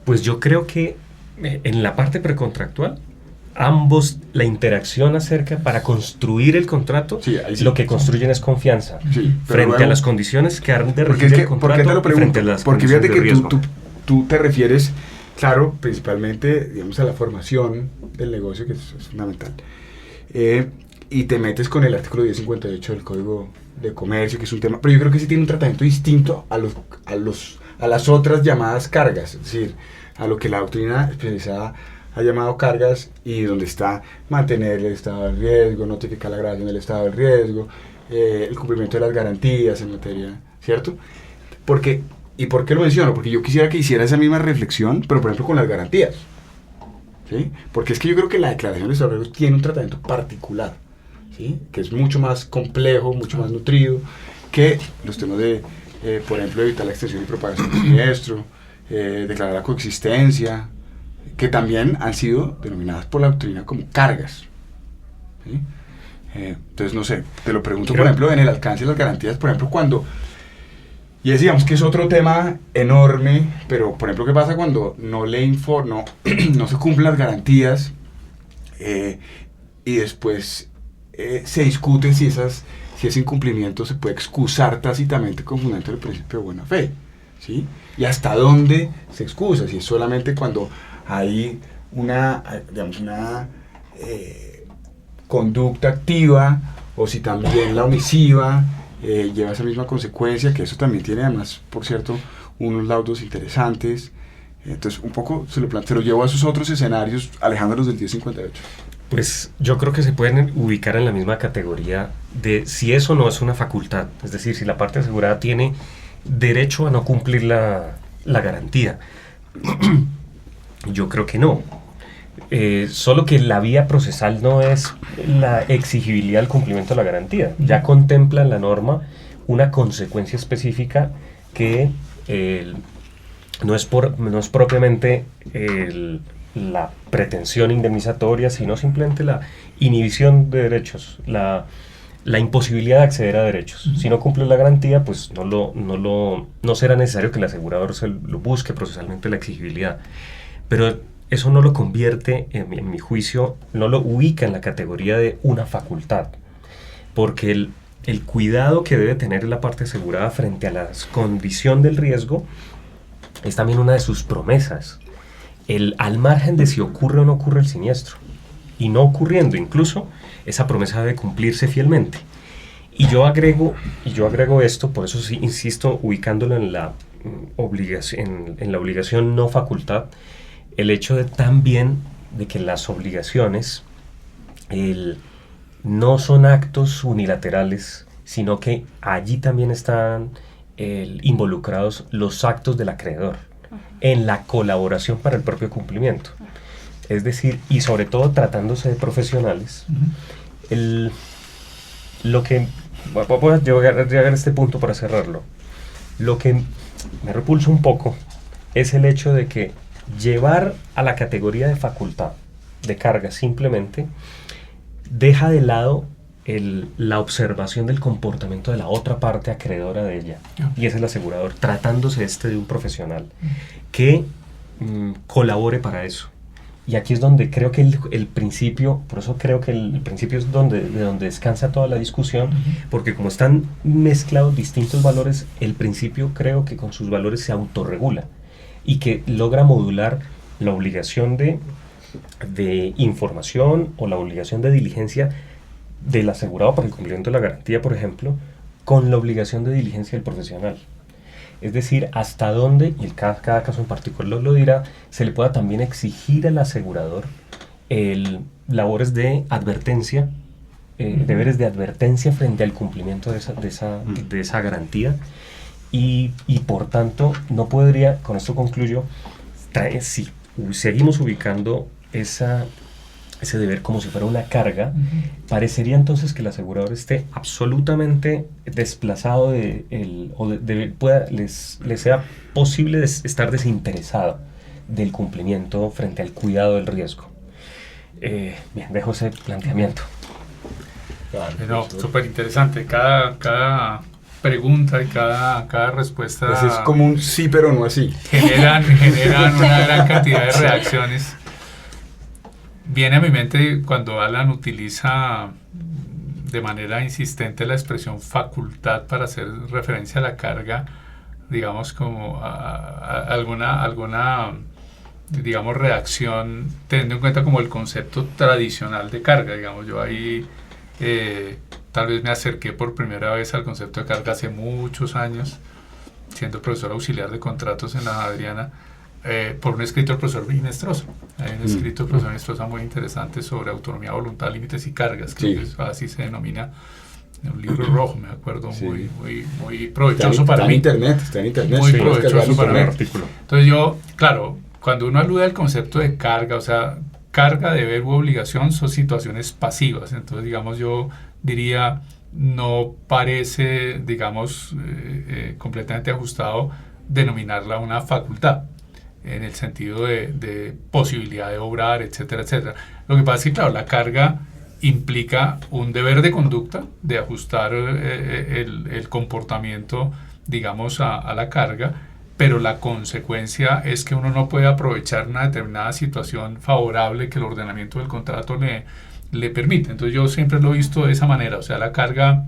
Pues yo creo que en la parte precontractual, ambos, la interacción acerca para construir el contrato, sí, lo que construyen es confianza, frente luego, a las condiciones que han de regir el contrato. ¿Por qué te lo pregunto? Frente a las porque fíjate que riesgo. tú te refieres, claro, principalmente, digamos, a la formación del negocio, que es fundamental, y te metes con el artículo 1058 del Código de Comercio, que es un tema, pero yo creo que sí tiene un tratamiento distinto a las otras llamadas cargas, es decir, a lo que la doctrina especializada ha llamado cargas, y donde está mantener el estado del riesgo, notificar la agravación del estado del riesgo, el cumplimiento de las garantías en materia, ¿cierto? ¿Y por qué lo menciono? Porque yo quisiera que hiciera esa misma reflexión, pero por ejemplo con las garantías, ¿sí? Porque es que yo creo que la declaración de estado del riesgo tiene un tratamiento particular, ¿sí? Que es mucho más complejo, mucho más nutrido que los temas de, por ejemplo, evitar la extensión y propagación del siniestro, declarar la coexistencia, que también han sido denominadas por la doctrina como cargas, ¿sí? Entonces, no sé, te lo pregunto, por ejemplo, en el alcance de las garantías, por ejemplo, y decíamos que es otro tema enorme, pero, por ejemplo, ¿qué pasa cuando no se cumplen las garantías y después se discute si ese incumplimiento se puede excusar tácitamente con fundamento del principio de buena fe, ¿sí? Y hasta dónde se excusa, si es solamente cuando hay una conducta activa, o si también la omisiva lleva esa misma consecuencia, que eso también tiene además, por cierto, unos laudos interesantes, Entonces, un poco se lo llevo a esos otros escenarios, alejándolos del 1058. Pues yo creo que se pueden ubicar en la misma categoría de si eso no es una facultad, es decir, si la parte asegurada tiene derecho a no cumplir la garantía. Yo creo que no. Solo que la vía procesal no es la exigibilidad del cumplimiento de la garantía. Ya contempla en la norma una consecuencia específica que no es propiamente la pretensión indemnizatoria, sino simplemente la inhibición de derechos, la imposibilidad de acceder a derechos. Si no cumple la garantía, pues no será necesario que el asegurador se lo busque procesalmente la exigibilidad. Pero eso no lo convierte, en mi juicio, no lo ubica en la categoría de una facultad, porque el cuidado que debe tener la parte asegurada frente a la condición del riesgo es también una de sus promesas. Al margen de si ocurre o no ocurre el siniestro, y no ocurriendo incluso, esa promesa debe cumplirse fielmente. Y yo agrego esto, por eso sí insisto, ubicándolo en la obligación no facultad, el hecho de también de que las obligaciones no son actos unilaterales, sino que allí también están involucrados los actos del acreedor en la colaboración para el propio cumplimiento. Es decir, y sobre todo tratándose de profesionales, lo que voy a llegar a este punto para cerrarlo, lo que me repulsa un poco es el hecho de que llevar a la categoría de facultad de carga simplemente deja de lado la observación del comportamiento de la otra parte acreedora de ella, y es el asegurador, tratándose de un profesional que colabore para eso. Y aquí es donde creo que el principio, por eso creo que el principio es de donde descansa toda la discusión, porque como están mezclados distintos valores, el principio creo que con sus valores se autorregula y que logra modular la obligación de información o la obligación de diligencia del asegurado para el cumplimiento de la garantía, por ejemplo, con la obligación de diligencia del profesional. Es decir, hasta dónde, y cada caso en particular lo dirá, se le pueda también exigir al asegurador labores de advertencia, deberes de advertencia frente al cumplimiento de esa garantía, y por tanto no podría, con esto concluyo, si seguimos ubicando ese deber como si fuera una carga, parecería entonces que el asegurador esté absolutamente desplazado le sea posible estar desinteresado del cumplimiento frente al cuidado del riesgo. Bien, dejo ese planteamiento. No, súper interesante. Cada pregunta y cada respuesta Pues es como un sí pero no así. generan una gran cantidad de reacciones. Viene a mi mente cuando Alan utiliza de manera insistente la expresión facultad para hacer referencia a la carga, digamos como a alguna digamos reacción, teniendo en cuenta como el concepto tradicional de carga. Digamos, yo ahí tal vez me acerqué por primera vez al concepto de carga hace muchos años, siendo profesor auxiliar de contratos en la Adriana, por un escrito del profesor Vinestrosa. Hay un escrito del profesor Vinestrosa muy interesante sobre autonomía, voluntad, límites y cargas, que así se denomina, un libro rojo, me acuerdo, muy provechoso para mí. Está en internet. Muy provechoso para mí. Artículo. Entonces yo, claro, cuando uno alude al concepto de carga, o sea, carga, deber u obligación son situaciones pasivas. Entonces, digamos, yo diría, no parece, digamos, completamente ajustado denominarla una facultad, en el sentido de posibilidad de obrar, etcétera, etcétera. Lo que pasa es que, claro, la carga implica un deber de conducta, de ajustar el comportamiento, digamos, a la carga, pero la consecuencia es que uno no puede aprovechar una determinada situación favorable que el ordenamiento del contrato le permite. Entonces yo siempre lo he visto de esa manera, o sea, la carga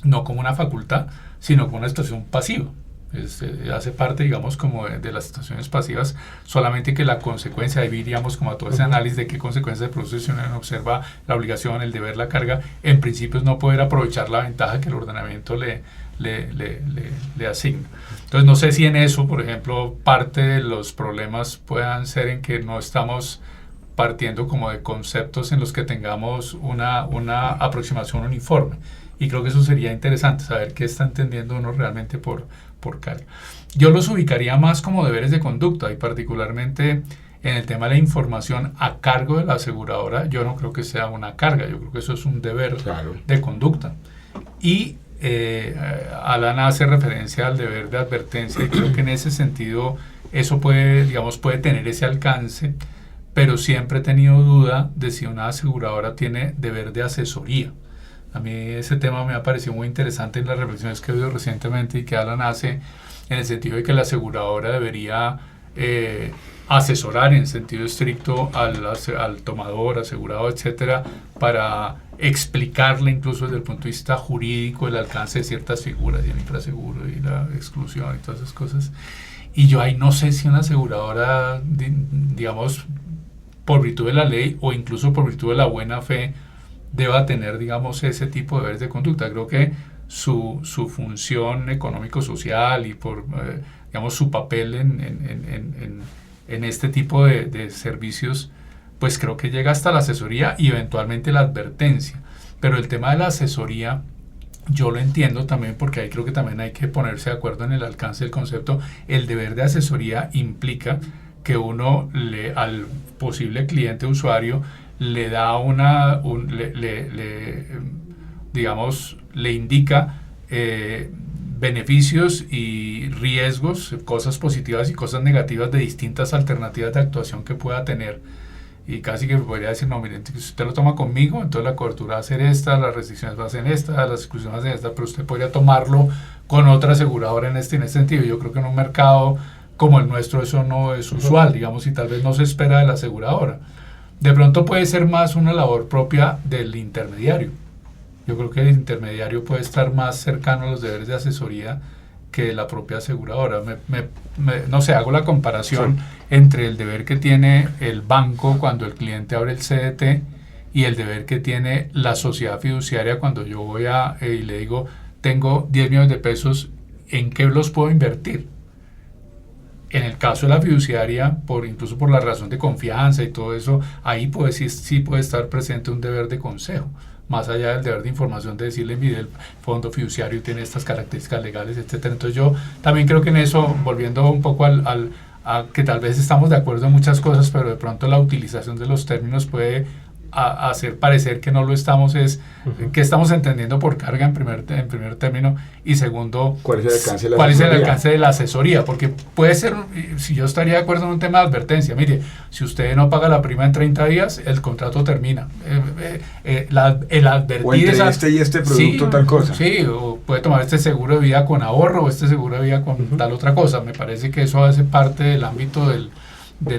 no como una facultad, sino como una situación pasiva. Hace parte, digamos, como de las situaciones pasivas, solamente que la consecuencia, ahí iríamos como a todo ese análisis de qué consecuencias produce si uno observa la obligación, el deber, la carga, en principio es no poder aprovechar la ventaja que el ordenamiento le asigna. Entonces no sé si en eso, por ejemplo, parte de los problemas puedan ser en que no estamos partiendo como de conceptos en los que tengamos una aproximación uniforme, y creo que eso sería interesante, saber qué está entendiendo uno realmente por carga. Yo los ubicaría más como deberes de conducta, y particularmente en el tema de la información a cargo de la aseguradora, yo no creo que sea una carga, yo creo que eso es un deber de conducta. Y Alan hace referencia al deber de advertencia, y creo que en ese sentido eso puede tener ese alcance, pero siempre he tenido duda de si una aseguradora tiene deber de asesoría. A mí ese tema me ha parecido muy interesante en las reflexiones que he oído recientemente y que Alan hace, en el sentido de que la aseguradora debería asesorar en sentido estricto al tomador, asegurado, etcétera, para explicarle incluso desde el punto de vista jurídico el alcance de ciertas figuras, y el infraseguro y la exclusión y todas esas cosas. Y yo ahí no sé si una aseguradora, digamos, por virtud de la ley o incluso por virtud de la buena fe, deba tener, digamos, ese tipo de deberes de conducta. Creo que su función económico-social y por, digamos, su papel en este tipo de servicios, pues creo que llega hasta la asesoría y eventualmente la advertencia. Pero el tema de la asesoría, yo lo entiendo también, porque ahí creo que también hay que ponerse de acuerdo en el alcance del concepto. El deber de asesoría implica que uno al posible cliente usuario le da le indica beneficios y riesgos, cosas positivas y cosas negativas de distintas alternativas de actuación que pueda tener. Y casi que podría decir, no, miren, si usted lo toma conmigo, entonces la cobertura va a ser esta, las restricciones van a ser esta, las exclusiones van a ser esta, pero usted podría tomarlo con otra aseguradora en este sentido. Yo creo que en un mercado como el nuestro eso no es usual, digamos, y tal vez no se espera de la aseguradora. De pronto puede ser más una labor propia del intermediario. Yo creo que el intermediario puede estar más cercano a los deberes de asesoría que la propia aseguradora. No sé, hago la comparación entre el deber que tiene el banco cuando el cliente abre el CDT y el deber que tiene la sociedad fiduciaria cuando yo voy y le digo, tengo 10 millones de pesos, ¿en qué los puedo invertir? En el caso de la fiduciaria, incluso por la razón de confianza y todo eso, ahí sí puede estar presente un deber de consejo, más allá del deber de información de decirle, mire, el fondo fiduciario tiene estas características legales, etcétera. Entonces yo también creo que en eso, volviendo un poco a que tal vez estamos de acuerdo en muchas cosas, pero de pronto la utilización de los términos puede hacer parecer que no lo estamos, que estamos entendiendo por carga en primer término, y segundo, ¿cuál es el alcance de la asesoría? Porque puede ser, si yo estaría de acuerdo en un tema de advertencia, mire, si usted no paga la prima en 30 días, el contrato termina. El advertir o entre este y este producto, sí, tal cosa. Sí, o puede tomar este seguro de vida con ahorro, o este seguro de vida con tal otra cosa. Me parece que eso hace parte del ámbito del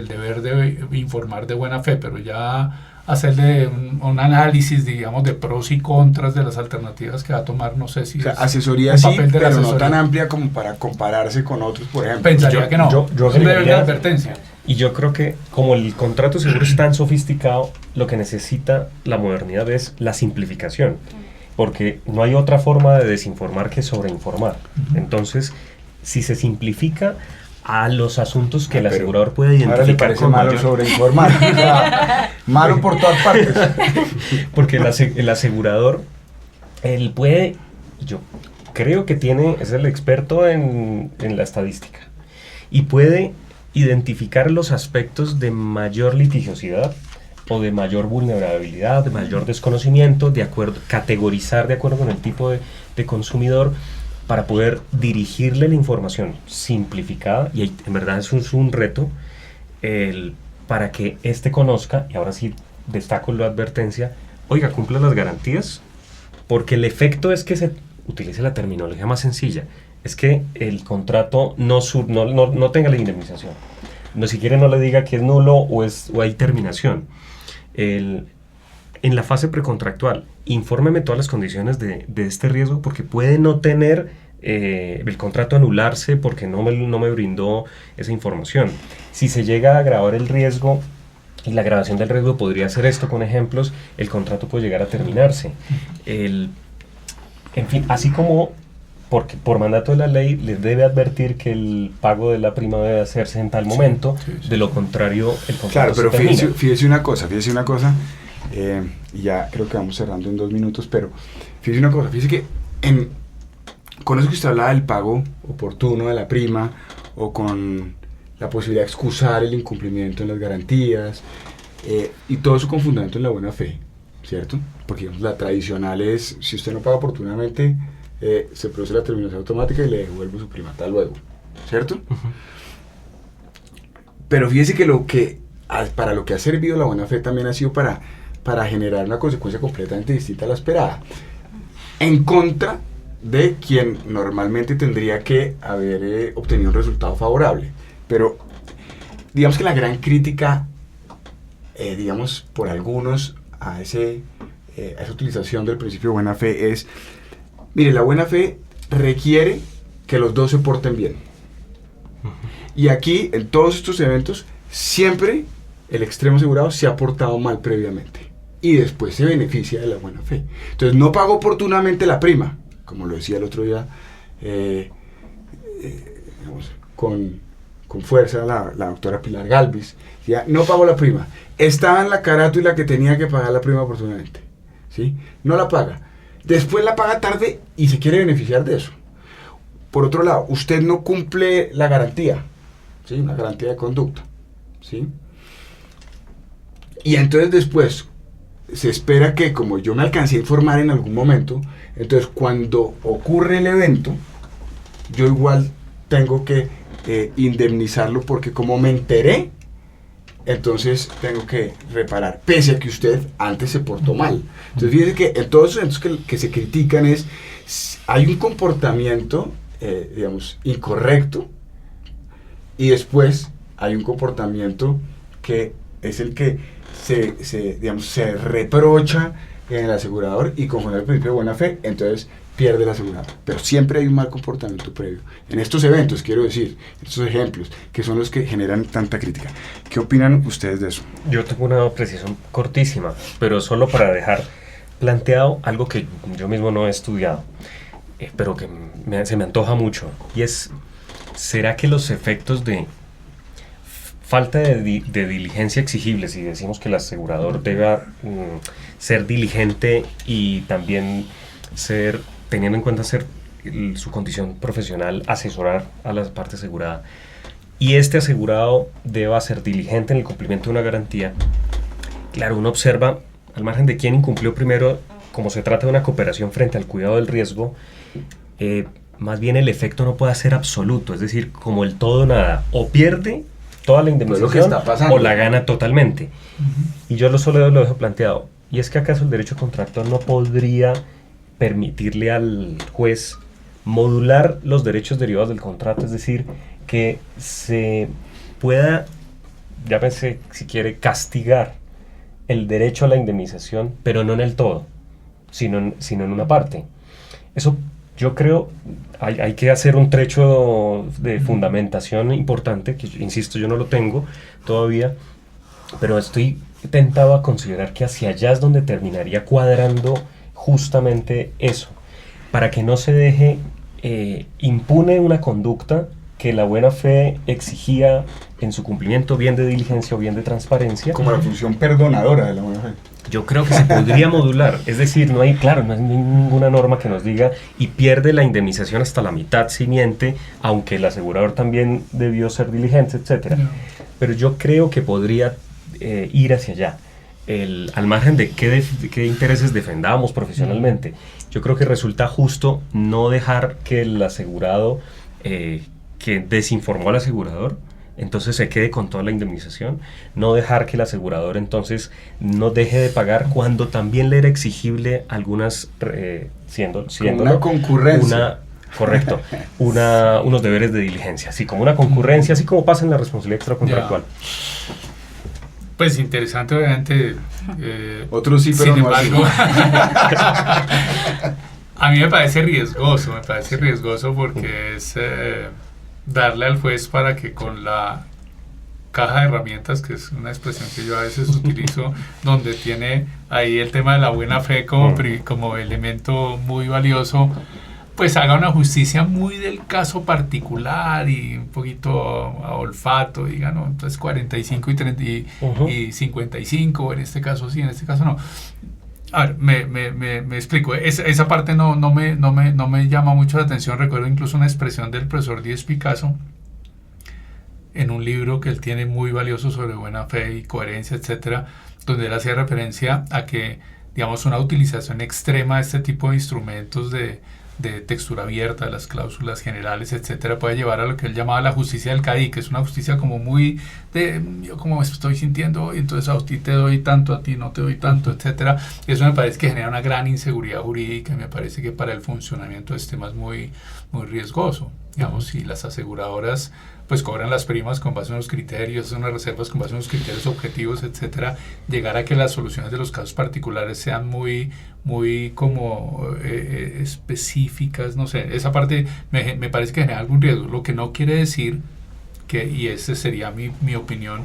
deber de informar de buena fe, pero ya hacerle un análisis, digamos, de pros y contras de las alternativas que va a tomar, no sé si asesoría sí, pero asesoría no tan amplia como para compararse con otros, por ejemplo. Pensaría que no, yo es un deber de advertencia. Y yo creo que como el contrato seguro es tan sofisticado, lo que necesita la modernidad es la simplificación, porque no hay otra forma de desinformar que sobreinformar. Entonces, si se simplifica a los asuntos que el asegurador puede identificar. Ahora le parece con malo sobreinformar. O sea, malo por todas partes. Porque el asegurador, él puede, yo creo que es el experto en la estadística, y puede identificar los aspectos de mayor litigiosidad o de mayor vulnerabilidad, de mayor desconocimiento, categorizar de acuerdo con el tipo de consumidor, para poder dirigirle la información simplificada, y en verdad eso es un reto, para que conozca, y ahora sí destaco la advertencia, oiga, cumpla las garantías, porque el efecto es que se utilice la terminología más sencilla, es que el contrato no tenga la indemnización, si quiere no le diga que es nulo o hay terminación. En la fase precontractual, infórmeme todas las condiciones de este riesgo, porque puede no tener el contrato anularse porque no me brindó esa información. Si se llega a agravar el riesgo, y la agravación del riesgo podría ser esto con ejemplos, el contrato puede llegar a terminarse. En fin, así como porque por mandato de la ley les debe advertir que el pago de la prima debe hacerse en tal momento, de lo contrario el contrato Claro, pero se termina. fíjese una cosa, y ya creo que vamos cerrando en 2 minutos, pero fíjese una cosa, fíjese que con eso que usted hablaba del pago oportuno de la prima, o con la posibilidad de excusar el incumplimiento en las garantías, y todo eso con fundamento en la buena fe, ¿cierto? Porque digamos, la tradicional es, si usted no paga oportunamente, se produce la terminación automática y le devuelvo su prima hasta luego, ¿cierto? Uh-huh. Pero fíjese que para lo que ha servido la buena fe también ha sido para generar una consecuencia completamente distinta a la esperada, en contra de quien normalmente tendría que haber obtenido un resultado favorable. Pero digamos que la gran crítica, digamos, por algunos a esa utilización del principio de buena fe es, mire, la buena fe requiere que los dos se porten bien. Y aquí, en todos estos eventos, siempre el extremo asegurado se ha portado mal previamente y después se beneficia de la buena fe. Entonces, no pagó oportunamente la prima, como lo decía el otro día, digamos, con fuerza la doctora Pilar Galvis, ya no pagó la prima, estaba en la carátula que tenía que pagar la prima oportunamente, ¿sí? No la paga, después la paga tarde y se quiere beneficiar de eso. Por otro lado, usted no cumple la garantía, ¿sí? Una garantía de conducta, ¿sí? Y entonces después se espera que, como yo me alcancé a informar en algún momento, entonces cuando ocurre el evento, yo igual tengo que indemnizarlo porque como me enteré, entonces tengo que reparar, pese a que usted antes se portó mal. Entonces fíjense que en todos los eventos que se critican hay un comportamiento, digamos, incorrecto, y después hay un comportamiento que es el que se reprocha en el asegurador y confunde el principio de buena fe, entonces pierde el asegurador. Pero siempre hay un mal comportamiento previo. En estos eventos, quiero decir, estos ejemplos, que son los que generan tanta crítica. ¿Qué opinan ustedes de eso? Yo tengo una apreciación cortísima, pero solo para dejar planteado algo que yo mismo no he estudiado, pero que se me antoja mucho, y es, ¿será que los efectos de falta de diligencia exigible, si decimos que el asegurador debe ser diligente y también teniendo en cuenta su condición profesional, asesorar a la parte asegurada, y este asegurado deba ser diligente en el cumplimiento de una garantía? Claro, uno observa, al margen de quién incumplió primero, como se trata de una cooperación frente al cuidado del riesgo, más bien el efecto no puede ser absoluto, es decir, como el todo o nada, o pierde toda la indemnización o la gana totalmente. Uh-huh. Y yo solo lo dejo planteado, y es que acaso el derecho contractual no podría permitirle al juez modular los derechos derivados del contrato, es decir, que se pueda, ya pensé, si quiere, castigar el derecho a la indemnización, pero no en el todo, sino en una parte. Eso, yo creo, hay que hacer un trecho de fundamentación importante, que insisto, yo no lo tengo todavía, pero estoy tentado a considerar que hacia allá es donde terminaría cuadrando justamente eso, para que no se deje impune una conducta que la buena fe exigía en su cumplimiento, bien de diligencia o bien de transparencia. Como la función perdonadora de la buena fe. Yo creo que se podría modular, es decir, no hay ninguna norma que nos diga y pierde la indemnización hasta la mitad si miente, aunque el asegurador también debió ser diligente, etc. No. Pero yo creo que podría ir hacia allá. Al margen de qué intereses defendamos profesionalmente, yo creo que resulta justo no dejar que el asegurado que desinformó al asegurador entonces se quede con toda la indemnización, no dejar que el asegurador entonces no deje de pagar cuando también le era exigible algunas, siendo una concurrencia. Correcto, unos deberes de diligencia, así como una concurrencia, así como pasa en la responsabilidad extracontractual. Pues interesante, obviamente. Otro sí, pero sin no embargo, A mí me parece riesgoso porque es darle al juez para que con la caja de herramientas, que es una expresión que yo a veces utilizo, donde tiene ahí el tema de la buena fe como elemento muy valioso, pues haga una justicia muy del caso particular y un poquito a olfato, diga, no, entonces 45 y 55, en este caso sí, en este caso no. A ver, me explico, esa parte no me llama mucho la atención. Recuerdo incluso una expresión del profesor Díez Picasso en un libro que él tiene muy valioso sobre buena fe y coherencia, etcétera, donde él hacía referencia a que, digamos, una utilización extrema de este tipo de instrumentos de textura abierta, de las cláusulas generales, etcétera, puede llevar a lo que él llamaba la justicia del CADI, que es una justicia como muy de yo como estoy sintiendo, y entonces a ti te doy tanto, a ti no te doy tanto, etcétera. Y eso me parece que genera una gran inseguridad jurídica y me parece que para el funcionamiento de este tema es muy riesgoso. Digamos, si las aseguradoras pues cobran las primas con base en los criterios, hacen unas reservas con base en los criterios objetivos, etcétera, llegar a que las soluciones de los casos particulares sean muy como específicas, no sé, esa parte me parece que genera algún riesgo, lo que no quiere decir que, y esa sería mi opinión,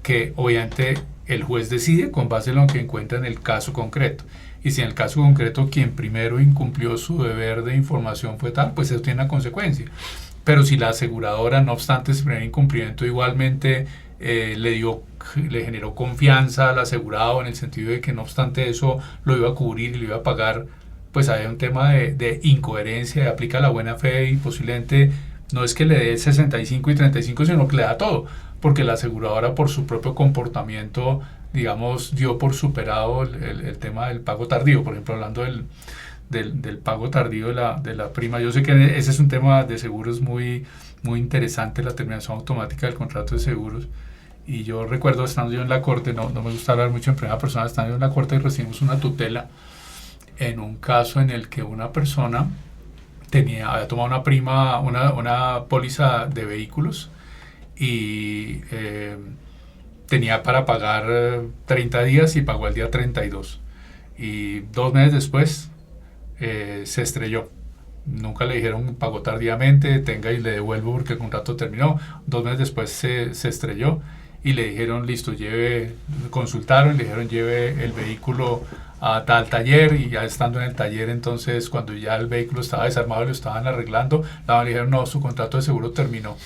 que obviamente el juez decide con base en lo que encuentra en el caso concreto. Y si en el caso concreto quien primero incumplió su deber de información fue tal, pues eso tiene una consecuencia. Pero si la aseguradora, no obstante ese primer incumplimiento, igualmente le generó confianza al asegurado en el sentido de que no obstante eso lo iba a cubrir y lo iba a pagar, pues hay un tema de incoherencia, aplica la buena fe y posiblemente no es que le dé 65 y 35, sino que le da todo, porque la aseguradora por su propio comportamiento, digamos, dio por superado el tema del pago tardío. Por ejemplo, hablando del pago tardío de la prima, yo sé que ese es un tema de seguros muy interesante, la terminación automática del contrato de seguros, y yo recuerdo estando yo en la corte, no me gusta hablar mucho en primera persona, estando yo en la corte y recibimos una tutela en un caso en el que una persona había tomado una prima, una póliza de vehículos y tenía para pagar 30 días y pagó el día 32, y 2 meses después se estrelló. Nunca le dijeron pagó tardíamente, tenga y le devuelvo porque el contrato terminó. 2 meses después se estrelló y le dijeron listo, consultaron, le dijeron lleve el vehículo a tal taller, y ya estando en el taller, entonces cuando ya el vehículo estaba desarmado y lo estaban arreglando, le dijeron no, su contrato de seguro terminó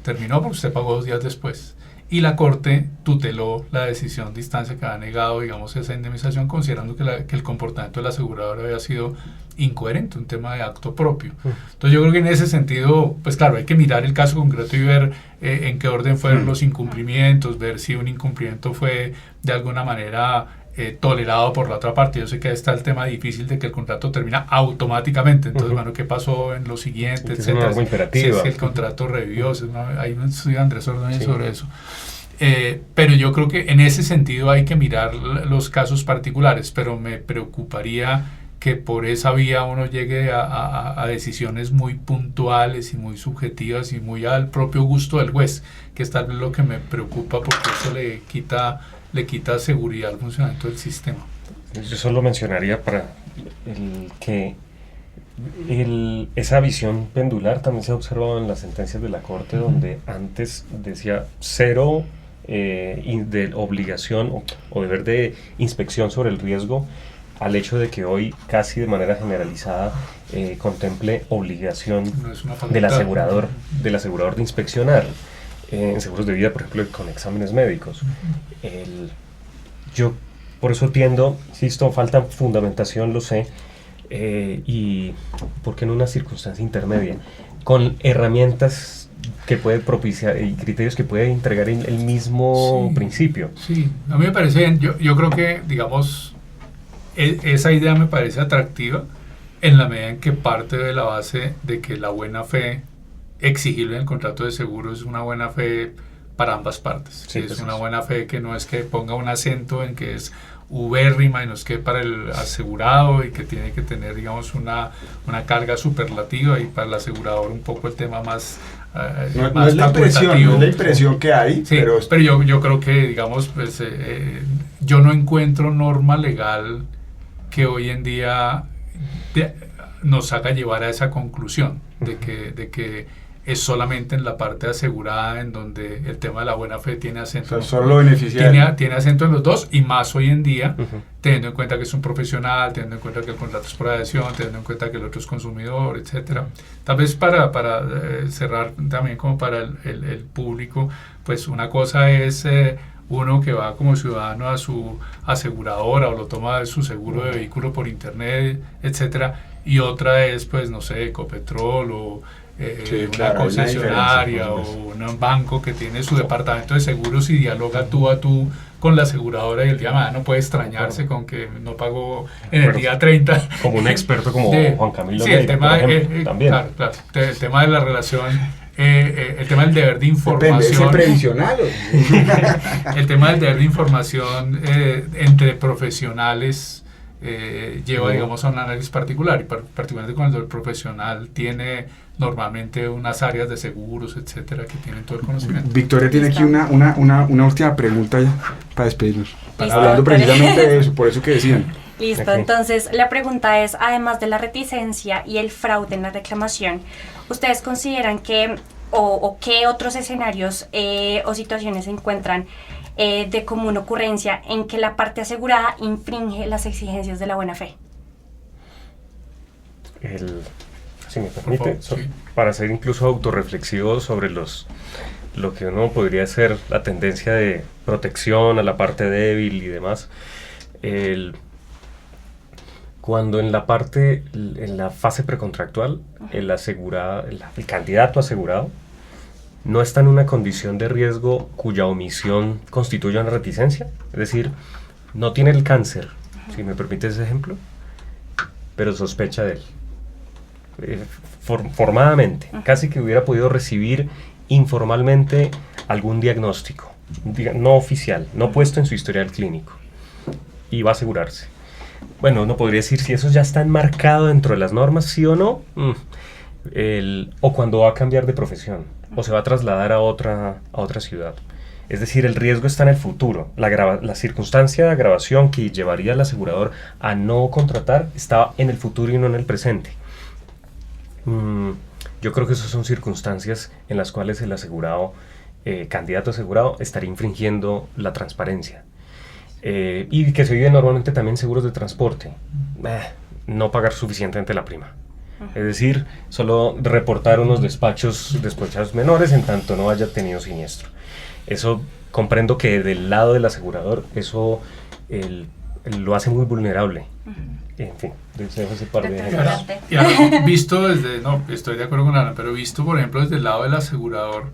porque usted pagó 2 días después. Y la Corte tuteló la decisión de instancia que había negado, digamos, esa indemnización, considerando que el comportamiento del asegurador había sido incoherente, un tema de acto propio. Entonces yo creo que en ese sentido, pues claro, hay que mirar el caso concreto y ver en qué orden fueron los incumplimientos, ver si un incumplimiento fue de alguna manera tolerado por la otra parte. Yo sé que está el tema difícil de que el contrato termina automáticamente, entonces bueno, ¿qué pasó en lo siguiente? Etcétera. Si es que el contrato revivió, hay un estudio de Andrés Ordóñez sobre eso. Pero yo creo que en ese sentido hay que mirar los casos particulares, pero me preocuparía que por esa vía uno llegue a decisiones muy puntuales y muy subjetivas y muy al propio gusto del juez, que es tal vez lo que me preocupa, porque eso le quita seguridad al funcionamiento del sistema. Yo solo mencionaría para que esa visión pendular también se ha observado en las sentencias de la Corte, donde antes decía cero de obligación o deber de inspección sobre el riesgo, al hecho de que hoy casi de manera generalizada contemple obligación del asegurador de inspeccionar en seguros de vida, por ejemplo, con exámenes médicos. Yo por eso tiendo, insisto, falta fundamentación, lo sé, y porque en una circunstancia intermedia, con herramientas que puede propiciar y criterios que puede entregar el mismo principio. Sí, a mí me parece bien. Yo creo que, digamos, esa idea me parece atractiva en la medida en que parte de la base de que la buena fe exigible en el contrato de seguro es una buena fe para ambas partes. Sí, es una buena fe que no es que ponga un acento en que es ubérrima y no es que para el asegurado y que tiene que tener, digamos, una carga superlativa, y para el asegurador un poco el tema más no es la impresión que hay, sí, pero yo creo que, digamos, pues, yo no encuentro norma legal que hoy en día nos haga llevar a esa conclusión de que es solamente en la parte asegurada en donde el tema de la buena fe tiene acento. O sea, solo lo beneficiario. Tiene acento en los dos, y más hoy en día, teniendo en cuenta que es un profesional, teniendo en cuenta que el contrato es por adhesión, teniendo en cuenta que el otro es consumidor, etcétera. Tal vez para cerrar también como para el público, pues una cosa es uno que va como ciudadano a su aseguradora o lo toma de su seguro de vehículo por internet, etcétera, y otra es, pues, no sé, Ecopetrol o sí, una claro, concesionaria o un banco que tiene su departamento de seguros y dialoga tú a tú con la aseguradora, y el día de mañana no puede extrañarse con que no pagó en el día 30. Como un experto como Juan Camilo sí, el Meira, tema, por ejemplo, también. Claro, el tema de la relación, el tema del deber de información. ¿Es previsional? El tema del deber de información entre profesionales lleva, digamos, a un análisis particular, y particularmente cuando el profesional tiene normalmente unas áreas de seguros, etcétera, que tienen todo el conocimiento. Victoria tiene aquí una última pregunta ya para despedirnos. Listo. Hablando precisamente de eso, por eso que decían. Listo, Okay. entonces la pregunta es, además de la reticencia y el fraude en la reclamación, ¿ustedes consideran que o qué otros escenarios o situaciones se encuentran de común ocurrencia en que la parte asegurada infringe las exigencias de la buena fe? Si me permite, Por favor, sí. para ser incluso autorreflexivo sobre lo que uno podría ser la tendencia de protección a la parte débil y demás. Cuando en la fase precontractual, el candidato asegurado no está en una condición de riesgo cuya omisión constituye una reticencia, es decir, no tiene el cáncer, si me permite ese ejemplo, pero sospecha de él. Formadamente, casi que hubiera podido recibir informalmente algún diagnóstico, no oficial, no puesto en su historial clínico, y va a asegurarse. Bueno, uno podría decir si eso ya está enmarcado dentro de las normas, sí o no, o cuando va a cambiar de profesión, o se va a trasladar a otra ciudad. Es decir, el riesgo está en el futuro. La circunstancia de agravación que llevaría al asegurador a no contratar está en el futuro y no en el presente. Yo creo que esas son circunstancias en las cuales el asegurado, candidato asegurado, estaría infringiendo la transparencia. Y que se vive normalmente también seguros de transporte. No pagar suficientemente la prima. Es decir, solo reportar unos despachos menores en tanto no haya tenido siniestro. Eso comprendo que del lado del asegurador eso lo hace muy vulnerable. En fin, dejo ese par de ejemplos. Y ahora, visto desde, no, estoy de acuerdo con Alan, pero visto, por ejemplo, desde el lado del asegurador,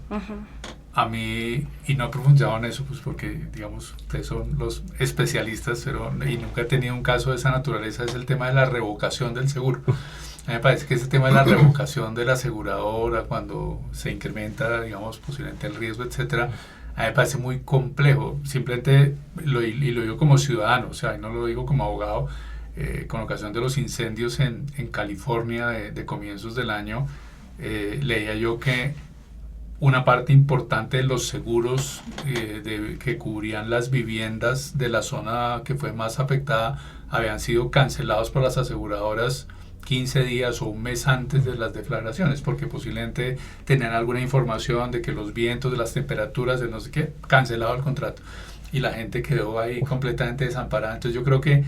a mí, y no he profundizado en eso, pues porque, digamos, ustedes son los especialistas, y nunca he tenido un caso de esa naturaleza, es el tema de la revocación del seguro. A mí me parece que ese tema de la revocación de la aseguradora, cuando se incrementa, digamos, posiblemente el riesgo, etcétera, a mí me parece muy complejo. Simplemente, lo digo como ciudadano, o sea, y no lo digo como abogado, con ocasión de los incendios en California de comienzos del año, leía yo que una parte importante de los seguros que cubrían las viviendas de la zona que fue más afectada habían sido cancelados por las aseguradoras 15 días o un mes antes de las deflagraciones, porque posiblemente tenían alguna información de que los vientos, de las temperaturas, de no sé qué, cancelado el contrato. Y la gente quedó ahí completamente desamparada. Entonces yo creo que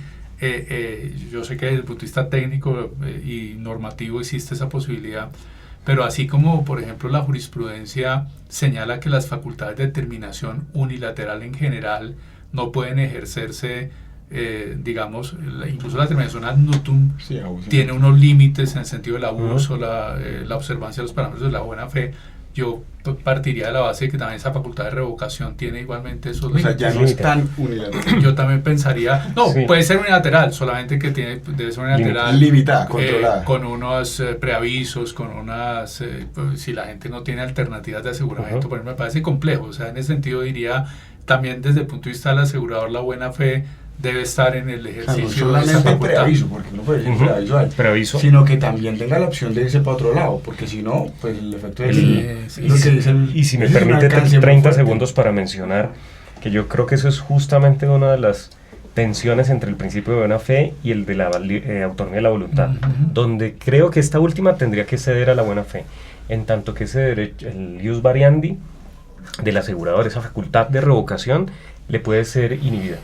yo sé que desde el punto de vista técnico y normativo existe esa posibilidad, pero así como, por ejemplo, la jurisprudencia señala que las facultades de determinación unilateral en general no pueden ejercerse, digamos, incluso la determinación ad nutum tiene unos límites en el sentido del abuso, la observancia de los parámetros de la buena fe. Yo partiría de la base de que también esa facultad de revocación tiene igualmente esos límites. O sea, ya no es tan unilateral. Yo también pensaría, puede ser unilateral, solamente que debe ser unilateral limitada, controlada, con unos preavisos, con unas, pues, si la gente no tiene alternativas de aseguramiento, por ejemplo, me parece complejo. O sea, en ese sentido diría, también desde el punto de vista del asegurador, la buena fe debe estar en el ejercicio, no de esa solamente facultad. preaviso, porque no puede decir preaviso, sino que también tenga la opción de irse para otro lado, porque si no, pues el efecto es y si me permite 30 segundos para mencionar que yo creo que eso es justamente una de las tensiones entre el principio de buena fe y el de la autonomía de la voluntad, donde creo que esta última tendría que ceder a la buena fe, en tanto que ese derecho, el ius variandi del asegurador, esa facultad de revocación, le puede ser inhibida.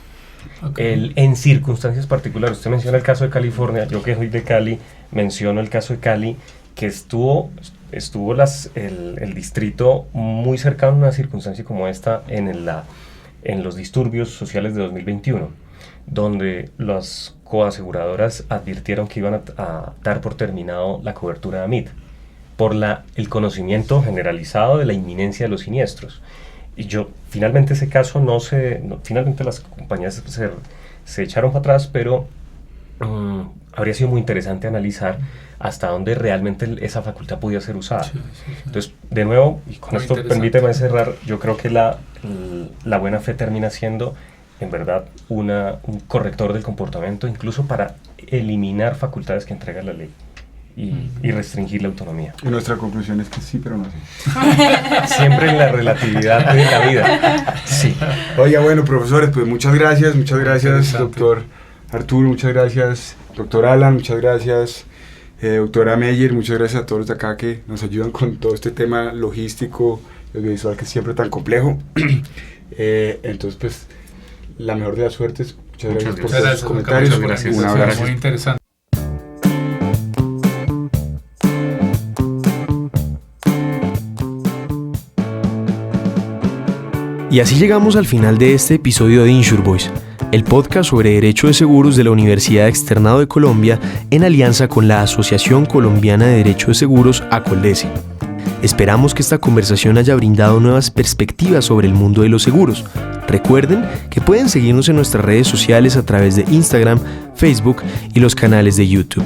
En circunstancias particulares, usted menciona el caso de California, yo que soy de Cali, menciono el caso de Cali, que estuvo el distrito muy cercano a una circunstancia como esta en los disturbios sociales de 2021, donde las coaseguradoras advirtieron que iban a dar por terminado la cobertura de AMIT, por el conocimiento generalizado de la inminencia de los siniestros. Y finalmente ese caso finalmente las compañías se echaron para atrás, pero habría sido muy interesante analizar hasta dónde realmente esa facultad podía ser usada. Sí. Entonces, de nuevo, y con esto permíteme cerrar, yo creo que la buena fe termina siendo, en verdad, un corrector del comportamiento, incluso para eliminar facultades que entrega la ley y restringir la autonomía. Y nuestra conclusión es que sí, pero no sí. Siempre en la relatividad de la vida. Sí. Oiga, bueno, profesores, pues muchas gracias, doctor Arturo, muchas gracias, doctor Alan, muchas gracias, doctora Meyer, muchas gracias a todos los de acá que nos ayudan con todo este tema logístico, audiovisual, que es siempre tan complejo. Entonces, pues, la mejor de las suertes. Muchas gracias por sus comentarios. Gracias. Un abrazo. Muy interesante. Y así llegamos al final de este episodio de InsurVoice, el podcast sobre derecho de seguros de la Universidad Externado de Colombia en alianza con la Asociación Colombiana de Derecho de Seguros, ACOLDESE. Esperamos que esta conversación haya brindado nuevas perspectivas sobre el mundo de los seguros. Recuerden que pueden seguirnos en nuestras redes sociales a través de Instagram, Facebook y los canales de YouTube.